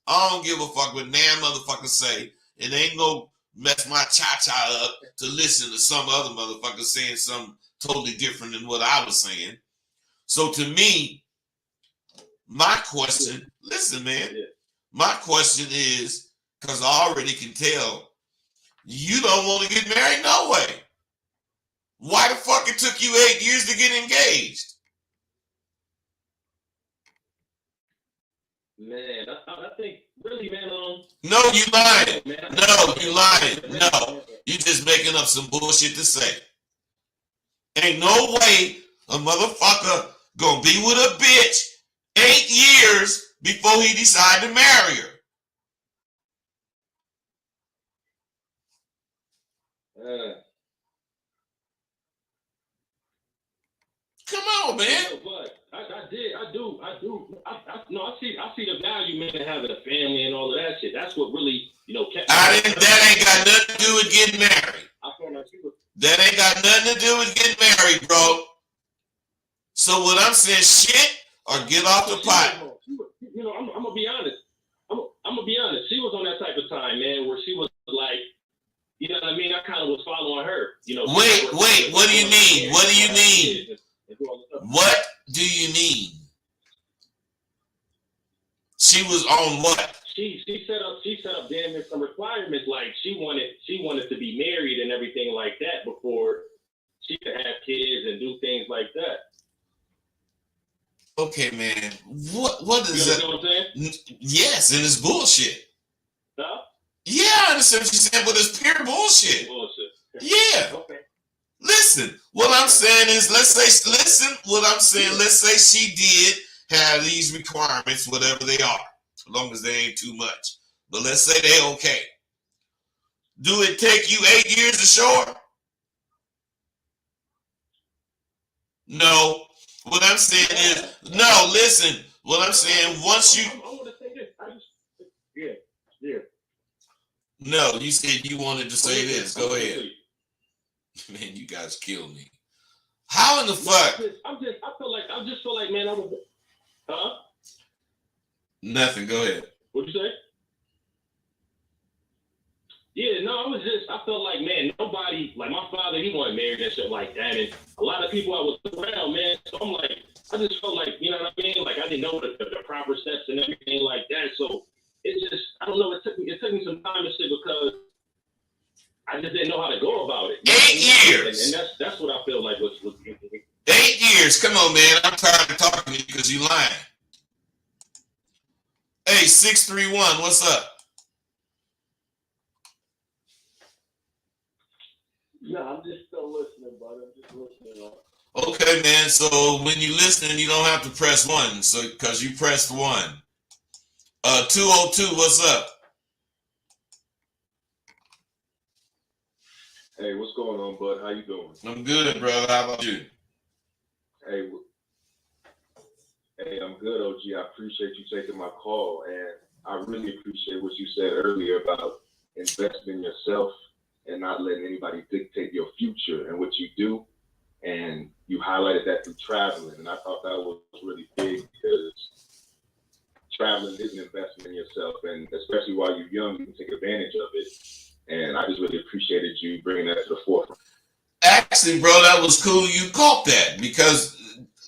S2: I don't give a fuck what damn motherfuckers say. It ain't gonna mess my cha-cha up to listen to some other motherfucker saying something totally different than what I was saying. So to me, my question, listen, man, my question is, because I already can tell, you don't want to get married no way. Why the fuck it took you 8 years to get engaged?
S3: Man, I think, really, man,
S2: No, you lying. No, you lying. No, you just making up some bullshit to say. Ain't no way a motherfucker gonna be with a bitch 8 years before he decide to marry her. Come on, man.
S3: But I see the value, man, in having a family and all of that shit. That's what really, kept me.
S2: That ain't got nothing to do with getting married. That ain't got nothing to do with getting married, bro. So what I'm saying, shit or get off the pot.
S3: I'm gonna be honest. I'm gonna be honest. She was on that type of time, man, where she was like, you know what I mean? I kind of was following her.
S2: Wait. What do you mean? What do you mean? What do you mean? She was on what?
S3: She set up damn near some requirements, like she wanted to be married and everything like that before she could have kids and do things like that.
S2: Okay, man. What is that?
S3: You know what I'm saying?
S2: Yes, and it's bullshit.
S3: Huh?
S2: Yeah, I understand what you're saying, but it's pure bullshit. Yeah.
S3: Okay.
S2: Listen, what I'm saying is, let's say she did have these requirements, whatever they are, as long as they ain't too much. But let's say they okay. Do it take you 8 years to show her? No. What I'm saying is, no, listen. What I'm saying, once you...
S3: I want to say this. Yeah.
S2: No, you said you wanted to say this. Go ahead. Man, you guys kill me. How in the fuck?
S3: I just feel like, man, I was... Huh?
S2: Nothing. Go ahead.
S3: What'd you say? Yeah, no, I felt like, man, nobody, like my father, he wasn't married and shit like that. And a lot of people I was around, man. So I'm like, I just felt like, you know what I mean? Like I didn't know the proper steps and everything like that. So it just, I don't know. It took me some time to shit because I just didn't know how to go about it.
S2: 8 years.
S3: And that's what I feel like was
S2: 8 years. Come on, man. I'm tired of talking to you because you lying. Hey, 631, what's up?
S4: No, I'm just still listening, brother. I'm just listening.
S2: Okay, man. So when you listening, you don't have to press 1. So because you pressed 1. 202, what's up?
S5: Hey, what's going on, bud? How you doing?
S2: I'm good, brother. How about you?
S5: Hey, I'm good, OG. I appreciate you taking my call, and I really appreciate what you said earlier about investing in yourself and not letting anybody dictate your future and what you do. And you highlighted that through traveling, and I thought that was really big because traveling is an investment in yourself, and especially while you're young, you can take advantage of it. And I just really appreciated you bringing that to the forefront.
S2: Actually, bro, that was cool. You caught that because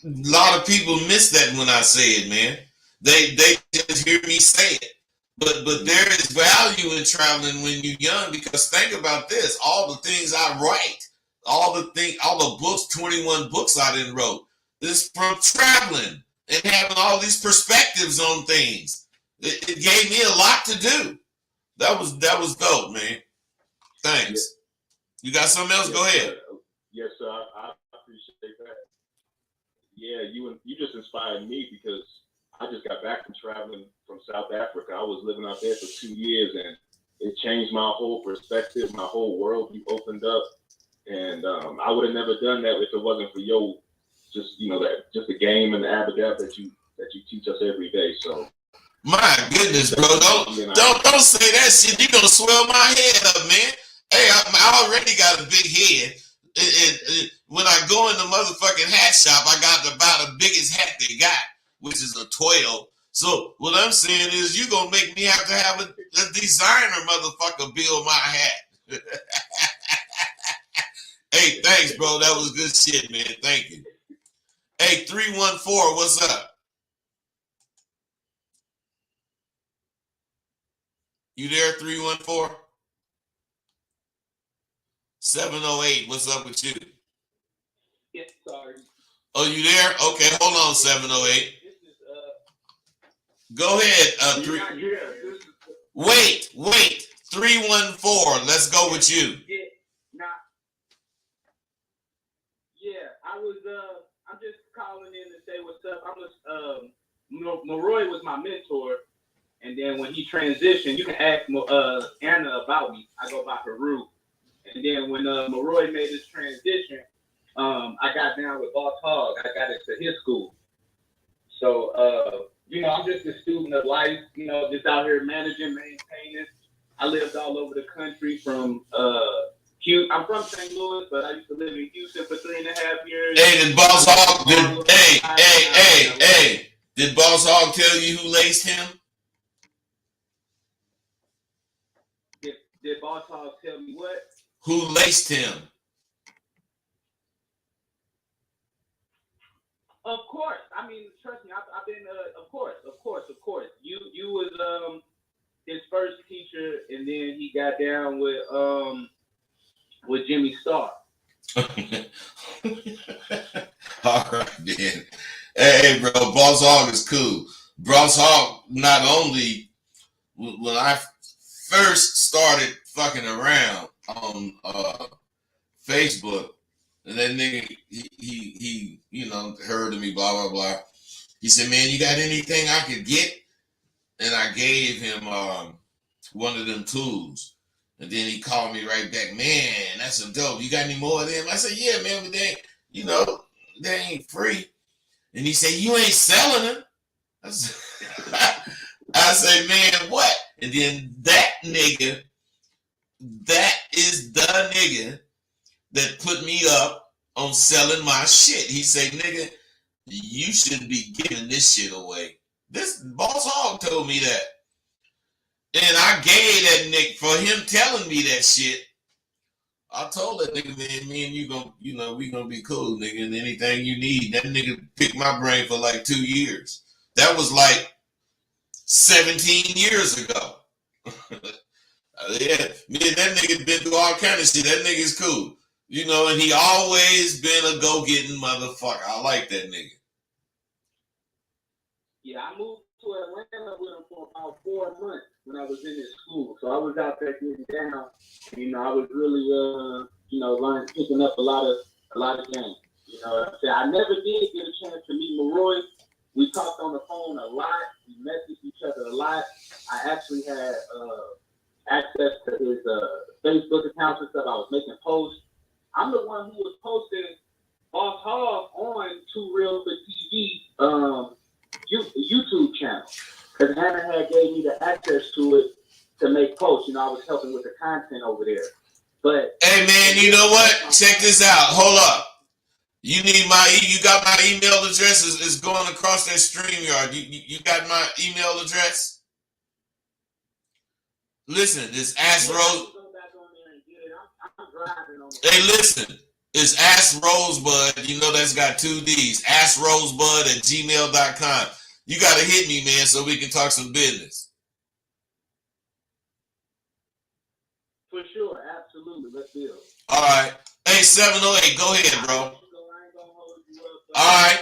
S2: a lot of people miss that when I say it, man. They just hear me say it. But there is value in traveling when you're young because think about this: all the things I write, all the books, 21 books I didn't wrote, is from traveling and having all these perspectives on things. It gave me a lot to do. That was dope, man. Thanks. You got something else?
S5: Yes,
S2: Go ahead.
S5: Yes, sir. I appreciate that. Yeah, you just inspired me because I just got back from traveling from South Africa. I was living out there for 2 years, and it changed my whole perspective, my whole world. You opened up, and I would have never done that if it wasn't for just the game and the abadab that you teach us every day. So.
S2: My goodness, bro! Don't say that shit. You gonna swell my head up, man. Hey, I already got a big head. When I go in the motherfucking hat shop, I got about the biggest hat they got, which is a 12. So what I'm saying is, you gonna make me have to have a designer motherfucker build my hat. Hey, thanks, bro. That was good shit, man. Thank you. Hey, 314, what's up? You there, 314? 708, what's up with you?
S4: Yeah, sorry.
S2: Oh, you there? Okay, hold on, 708.
S4: This is
S2: Go ahead. Wait. 314. Let's go with you.
S4: I was I'm just calling in to say what's up. Maroy was my mentor, and then when he transitioned, you can ask Anna about me. I go by Haru. And then when Maroy made his transition, I got down with Boss Hogg. I got into his school. So I'm just a student of life, just out here managing, maintaining. I lived all over the country from I'm from St. Louis, but I used to live in Houston for 3.5 years.
S2: Hey, did Boss Hogg did Boss Hogg tell you who laced him?
S4: Did Boss Hogg tell me what?
S2: Who laced him?
S4: Of course. I mean, trust me, I've been of course. You was his first teacher, and then he got down with Jimmy Starr.
S2: All right, then. Hey, bro, Boss Hogg is cool. Boss Hogg, not only when I first started fucking around on Facebook, and that nigga, he heard of me, blah, blah, blah. He said, man, you got anything I could get? And I gave him one of them tools. And then he called me right back, man, that's some dope. You got any more of them? I said, yeah, man, but they ain't free. And he said, you ain't selling them. I said, man, what? And then that is the nigga that put me up on selling my shit. He said, nigga, you shouldn't be giving this shit away. This Boss Hogg told me that. And I gave that nigga, for him telling me that shit, I told that nigga, man, me and you gonna, we gonna be cool, nigga. And anything you need, that nigga picked my brain for like 2 years. That was like 17 years ago. Yeah, me and that nigga been through all kind of shit. That nigga's cool, and he always been a go-getting motherfucker. I like that nigga.
S4: Yeah, I moved to Atlanta with him for about 4 months when I was in his school. So I was out there getting down. And, I was really, learning, picking up a lot of games. I never did get a chance to meet Leroy. We talked on the phone a lot. We messaged each other a lot. I actually had access to his Facebook accounts and stuff. I was making posts. I'm the one who was posting Boss Hog on Too Real for TV YouTube channel, because Hannah had gave me the access to it to make posts. I was helping with the content over there. But
S2: hey man, you know what? Check this out. Hold up. You got my email address is going across that StreamYard. You got my email address? Listen, it's Ask Rose. Hey, listen, it's Ask Rosebud. That's got 2 D's. AskRosebud@gmail.com. You got to hit me, man, so we can talk some business.
S4: For sure, absolutely. Let's deal.
S2: All right. Hey, 708, go ahead, bro. All right.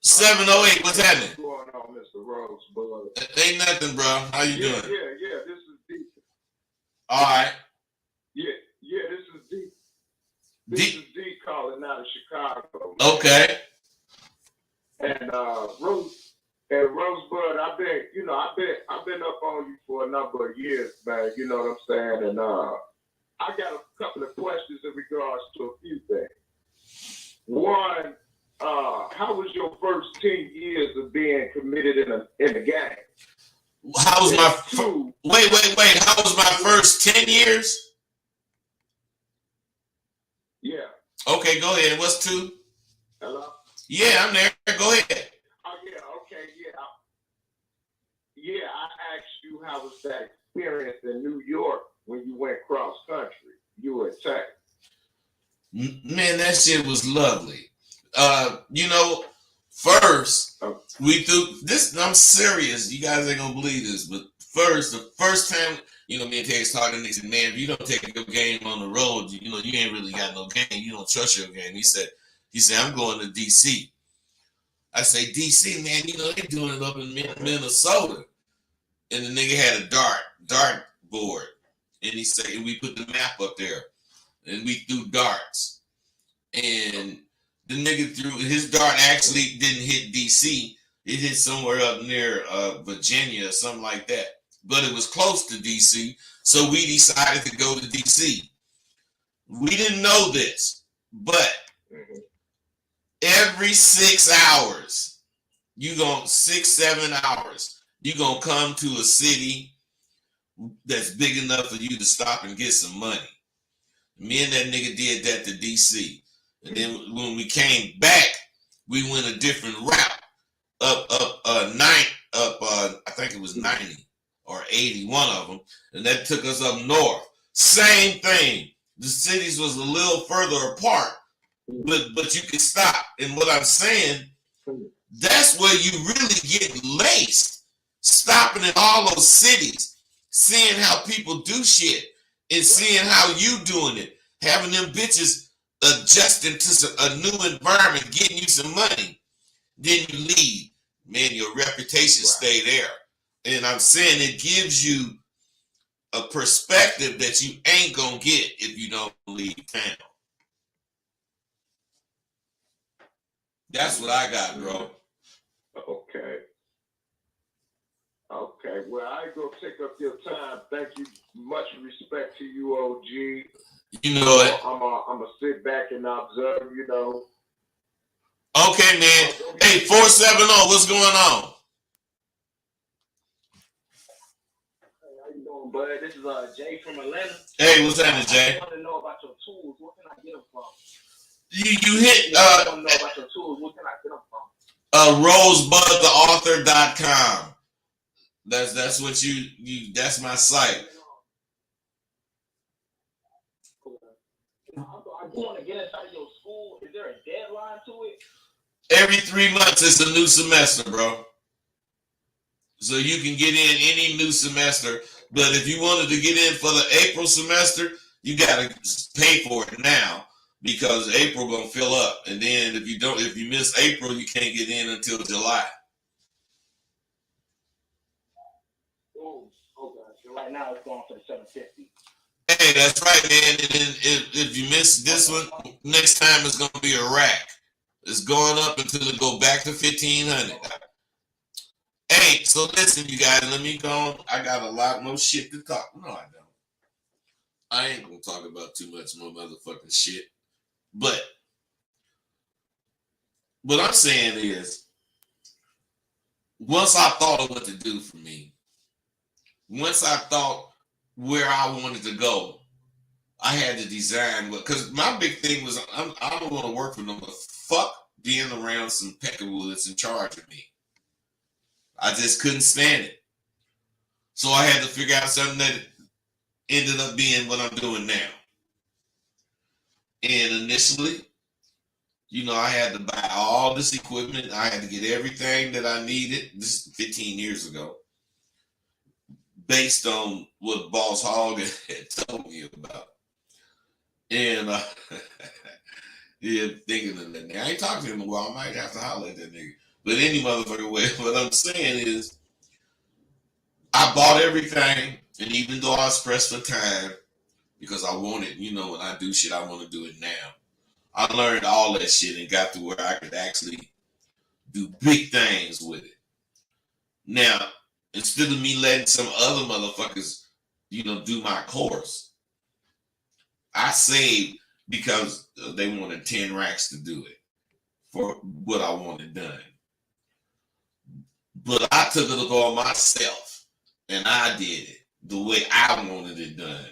S2: 708, what's happening?
S5: What's going on, Mr. Rosebud?
S2: Ain't nothing, bro. How you doing?
S5: Yeah. This is deep.
S2: All right.
S5: Yeah. This is deep. This is deep calling out of Chicago. Man.
S2: Okay.
S5: And Rosebud, I've been up on you for a number of years, man. You know what I'm saying? And I got a couple of questions in regards to a few things. One, how was your first 10 years of being committed in a gang?
S2: How was wait? How was my first 10 years?
S5: Yeah.
S2: Okay, go ahead. What's 2?
S5: Hello?
S2: Yeah, I'm there. Go ahead.
S5: Oh, yeah, okay, yeah. I asked you how was that experience in New York when you went cross country. You were attacked.
S2: Man, that shit was lovely. First, we threw this. I'm serious. You guys ain't gonna believe this, but the first time, me and Terry's talking, they said, man, if you don't take your game on the road, you ain't really got no game. You don't trust your game. He said, I'm going to DC. I say, DC, man, they doing it up in Minnesota. And the nigga had a dart board. And he said, we put the map up there. And we threw darts. And the nigga threw, his dart actually didn't hit DC. It hit somewhere up near Virginia or something like that. But it was close to DC. So we decided to go to DC. We didn't know this, but every 6 hours, 7 hours, you gonna come to a city that's big enough for you to stop and get some money. Me and that nigga did that to DC. And then when we came back, we went a different route I think it was 90 or 80, one of them. And that took us up north. Same thing. The cities was a little further apart, but you can stop. And what I'm saying, that's where you really get laced. Stopping in all those cities, seeing how people do shit, and seeing how you doing it, having them bitches adjusting to a new environment, getting you some money. Then you leave. Man, your reputation stay there. And I'm saying it gives you a perspective that you ain't gonna get if you don't leave town. That's what I got, bro.
S5: Okay. Well, I ain't gonna take up your time. Thank you. Much respect to you, OG.
S2: You know it.
S5: I'm gonna sit back and observe.
S2: Okay, man. Hey, 470, what's going on?
S4: Hey, how you doing, bud? This is Jay from Atlanta.
S2: Hey, what's happening, Jay?
S4: I want to know about your tools. Where can I get them from?
S2: You hit
S4: I want to know about your tools. Where can I get them from?
S2: rosebudtheauthor.com. That's what you that's my site.
S4: want to get inside of your school, is there a deadline to it?
S2: Every 3 months, it's a new semester, bro. So you can get in any new semester. But if you wanted to get in for the April semester, you got to pay for it now because April gonna fill up. And then if you miss April, you can't get in until July.
S4: Oh, okay. So right now it's going for the 750.
S2: Hey, that's right, man. And then if you miss this one, next time it's gonna be a rack. It's going up until it go back to 1,500. Hey, so listen, you guys, let me go on. I got a lot more shit to talk. No, I don't. I ain't gonna talk about too much more motherfucking shit. But what I'm saying is, once I thought of what to do for me, once I thought where I wanted to go, I had to design what, because my big thing was I don't want to work for them, but fuck being around some peckerwoods in charge of me. I just couldn't stand it. So I had to figure out something that ended up being what I'm doing now. And initially, you know, I had to buy all this equipment. I had to get everything that I needed. This is 15 years ago. Based on what Boss Hog had told me about. And yeah, thinking of that nigga. I ain't talked to him in a while. I might have to holler at that nigga. But any motherfucking way, what I'm saying is, I bought everything, and even though I was pressed for time, because I wanted, you know, when I do shit, I want to do it now. I learned all that shit and got to where I could actually do big things with it. Now, instead of me letting some other motherfuckers, you know, do my course, I saved because they wanted 10 racks to do it for what I wanted done. But I took it upon myself and I did it the way I wanted it done.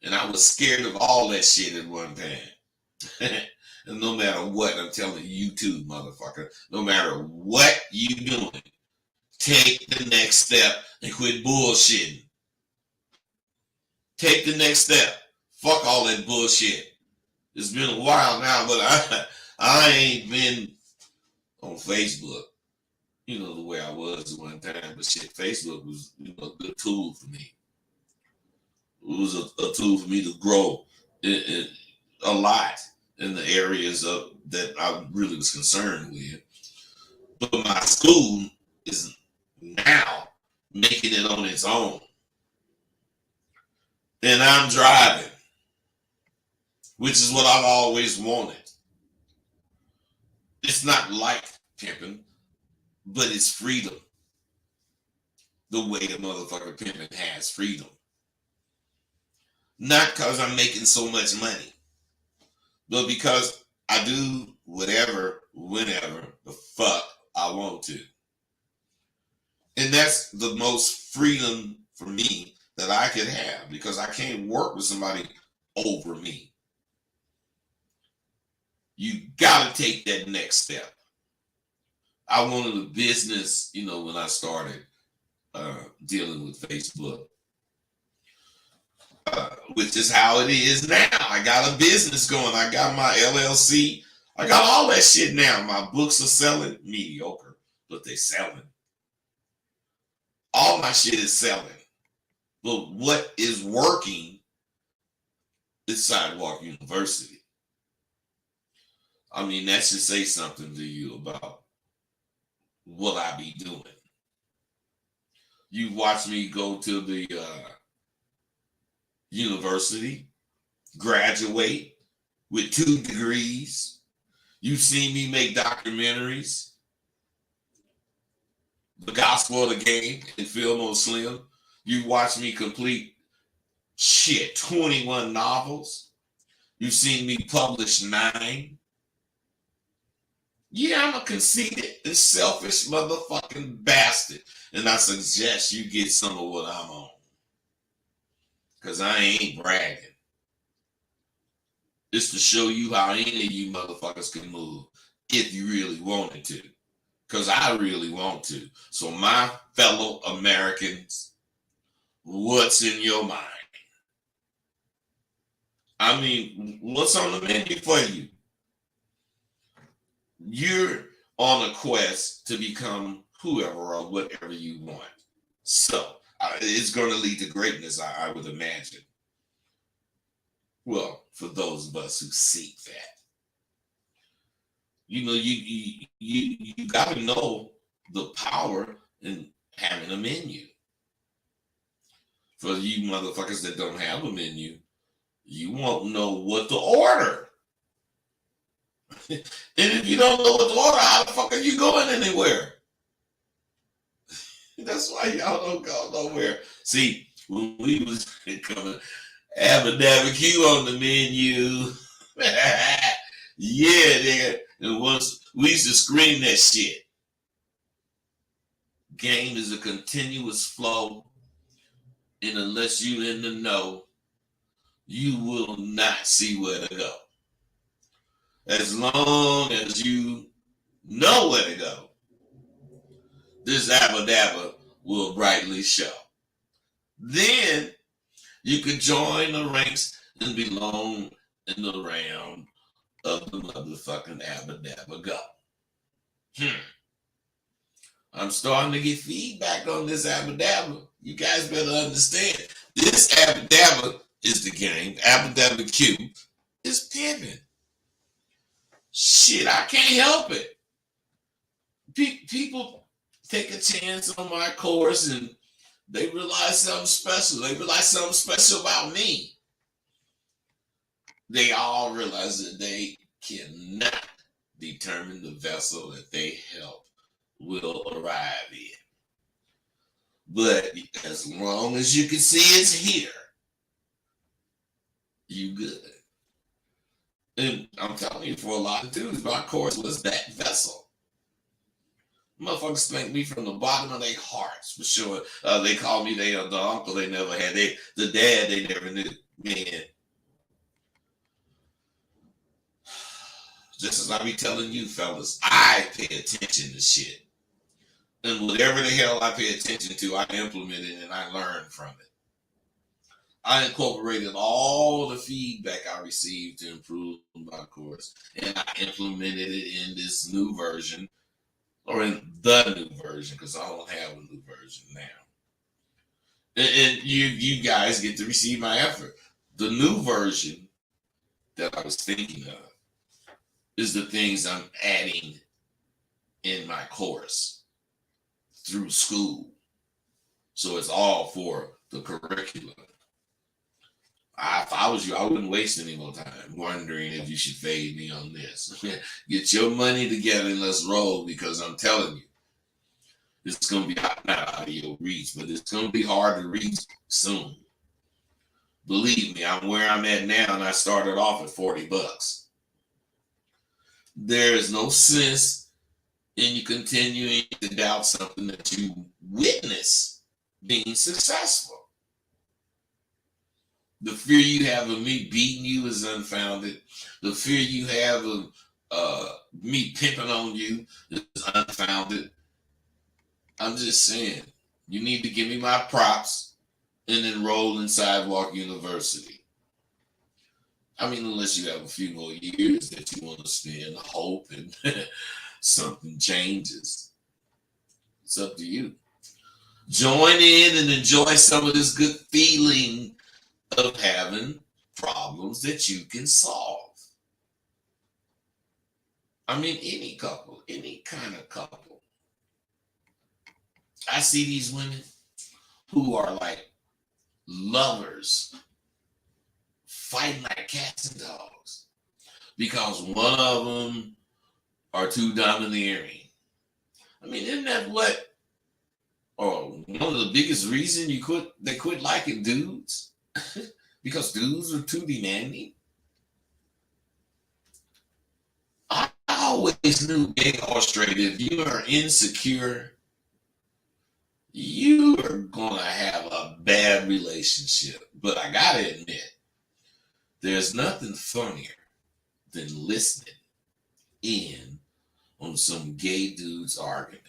S2: And I was scared of all that shit at one time. And no matter what, I'm telling you too, motherfucker, no matter what you doing, take the next step and quit bullshitting. Take the next step. Fuck all that bullshit. It's been a while now, but I ain't been on Facebook, you know, the way I was at one time. But shit, Facebook was, you know, a good tool for me. It was a tool for me to grow a lot in the areas of that I really was concerned with. But my school is now making it on its own. And I'm driving, which is what I've always wanted. It's not like pimping, but it's freedom. The way the motherfucker pimping has freedom. Not because I'm making so much money, but because I do whatever, whenever the fuck I want to. And that's the most freedom for me that I could have, because I can't work with somebody over me. You gotta take that next step. I wanted a business, you know, when I started dealing with Facebook, which is how it is now. I got a business going. I got my LLC. I got all that shit now. My books are selling mediocre, but they're selling. All my shit is selling. But what is working is Sidewalk University. I mean, that should say something to you about what I be doing. You watch me go to the university, graduate with 2 degrees. You've seen me make documentaries, The Gospel of the Game and Film on Slim. You watch me complete 21 novels. You've seen me publish 9. Yeah, I'm a conceited and selfish motherfucking bastard. And I suggest you get some of what I'm on. Because I ain't bragging. It's to show you how any of you motherfuckers can move if you really wanted to. Because I really want to. So my fellow Americans, what's in your mind? I mean, what's on the menu for you? You're on a quest to become whoever or whatever you want. So it's going to lead to greatness, I would imagine. Well, for those of us who seek that, you know, you got to know the power in having a menu. For you motherfuckers that don't have a menu, you won't know what to order. And if you don't know what to order, how the fuck are you going anywhere? That's why y'all don't go nowhere. See, when we was coming, have a barbecue on the menu. Yeah, nigga. And once we used to scream that shit. Game is a continuous flow. And unless you in the know, you will not see where to go. As long as you know where to go, this Abba Dabba will brightly show. Then you can join the ranks and belong in the realm of the motherfucking Abba Dabba go. I'm starting to get feedback on this Abba Dabba. You guys better understand. This Abba Dabba is the game. Abba Dabba Q is pimping. Shit, I can't help it. People take a chance on my course and they realize something special. They realize something special about me. They all realize that they cannot determine the vessel that they help will arrive in. But as long as you can see it's here, you good. And I'm telling you, for a lot of dudes, my course was that vessel. Motherfuckers thank me from the bottom of their hearts for sure. They call me the uncle they never had. The dad they never knew. Man. Just as I be telling you fellas, I pay attention to shit. And whatever the hell I pay attention to, I implement it and I learn from it. I incorporated all the feedback I received to improve my course, and I implemented it in this new version, or in the new version, because I don't have a new version now. And you guys get to receive my effort. The new version that I was thinking of is the things I'm adding in my course through school. So it's all for the curriculum. If I was you, I wouldn't waste any more time wondering if you should fade me on this. Get your money together and let's roll, because I'm telling you, it's going to be not out of your reach, but it's going to be hard to reach soon. Believe me, I'm where I'm at now, and I started off at $40. There is no sense in you continuing to doubt something that you witness being successful. The fear you have of me beating you is unfounded. The fear you have of me pimping on you is unfounded. I'm just saying, you need to give me my props and enroll in Sidewalk University. I mean, unless you have a few more years that you want to spend hoping something changes. It's up to you. Join in and enjoy some of this good feeling of having problems that you can solve. I mean, any couple, any kind of couple. I see these women who are like lovers fighting like cats and dogs because one of them are too domineering. I mean, isn't that what, or one of the biggest reasons they quit liking dudes? Because dudes are too demanding. I always knew, being orchestrated, if you are insecure, you are going to have a bad relationship. But I got to admit, there's nothing funnier than listening in on some gay dude's argument.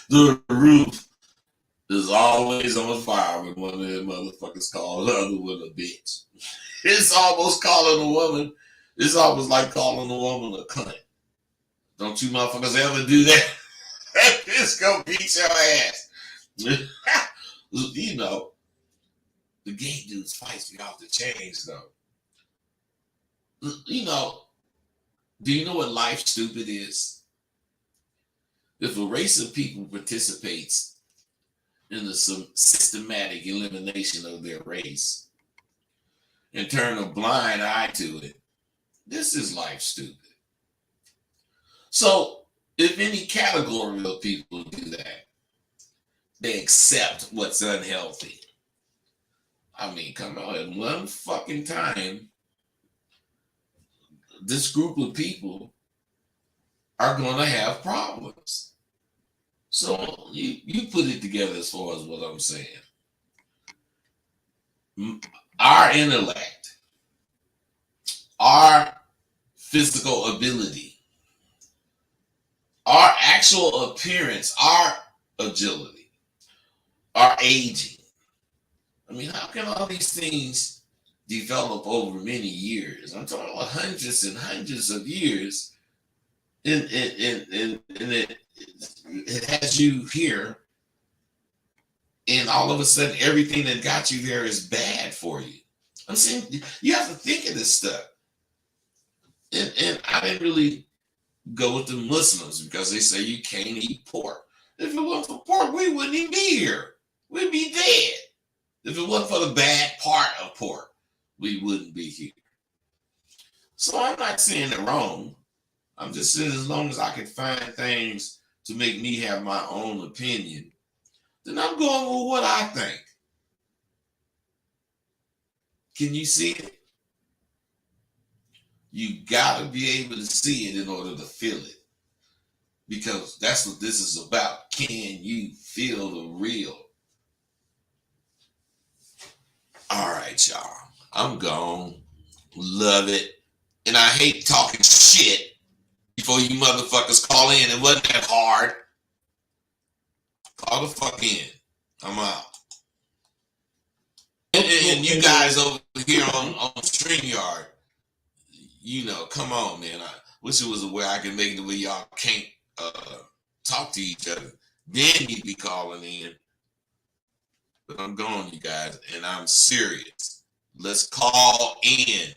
S2: The roof is always always on fire when one of them motherfuckers call the other one a bitch. It's almost calling a woman. It's almost like calling a woman a cunt. Don't you motherfuckers ever do that? It's gonna beat your ass. You know, the gay dudes fights me off the chains though. You know, do you know what life stupid is? If a race of people participates in the systematic elimination of their race and turn a blind eye to it, this is life stupid. So if any category of people do that, they accept what's unhealthy. I mean, come on, at one fucking time, this group of people are going to have problems. So you put it together as far as what I'm saying. Our intellect, our physical ability, our actual appearance, our agility, our aging. I mean, how can all these things develop over many years? I'm talking about hundreds and hundreds of years. And it has you here, and all of a sudden everything that got you there is bad for you. I'm saying you have to think of this stuff. And I didn't really go with the Muslims because they say you can't eat pork. If it wasn't for pork, we wouldn't even be here. We'd be dead. If it wasn't for the bad part of pork, we wouldn't be here. So I'm not saying they're wrong. I'm just saying as long as I can find things to make me have my own opinion, then I'm going with what I think. Can you see it? You got to be able to see it in order to feel it. Because that's what this is about. Can you feel the real? All right, y'all. I'm gone. Love it. And I hate talking shit before you motherfuckers call in. It wasn't that hard. Call the fuck in. I'm out. And you guys over here on StreamYard, you know, come on, man. I wish it was a way I could make it where y'all can't talk to each other. Then you'd be calling in. But I'm gone, you guys, and I'm serious. Let's call in.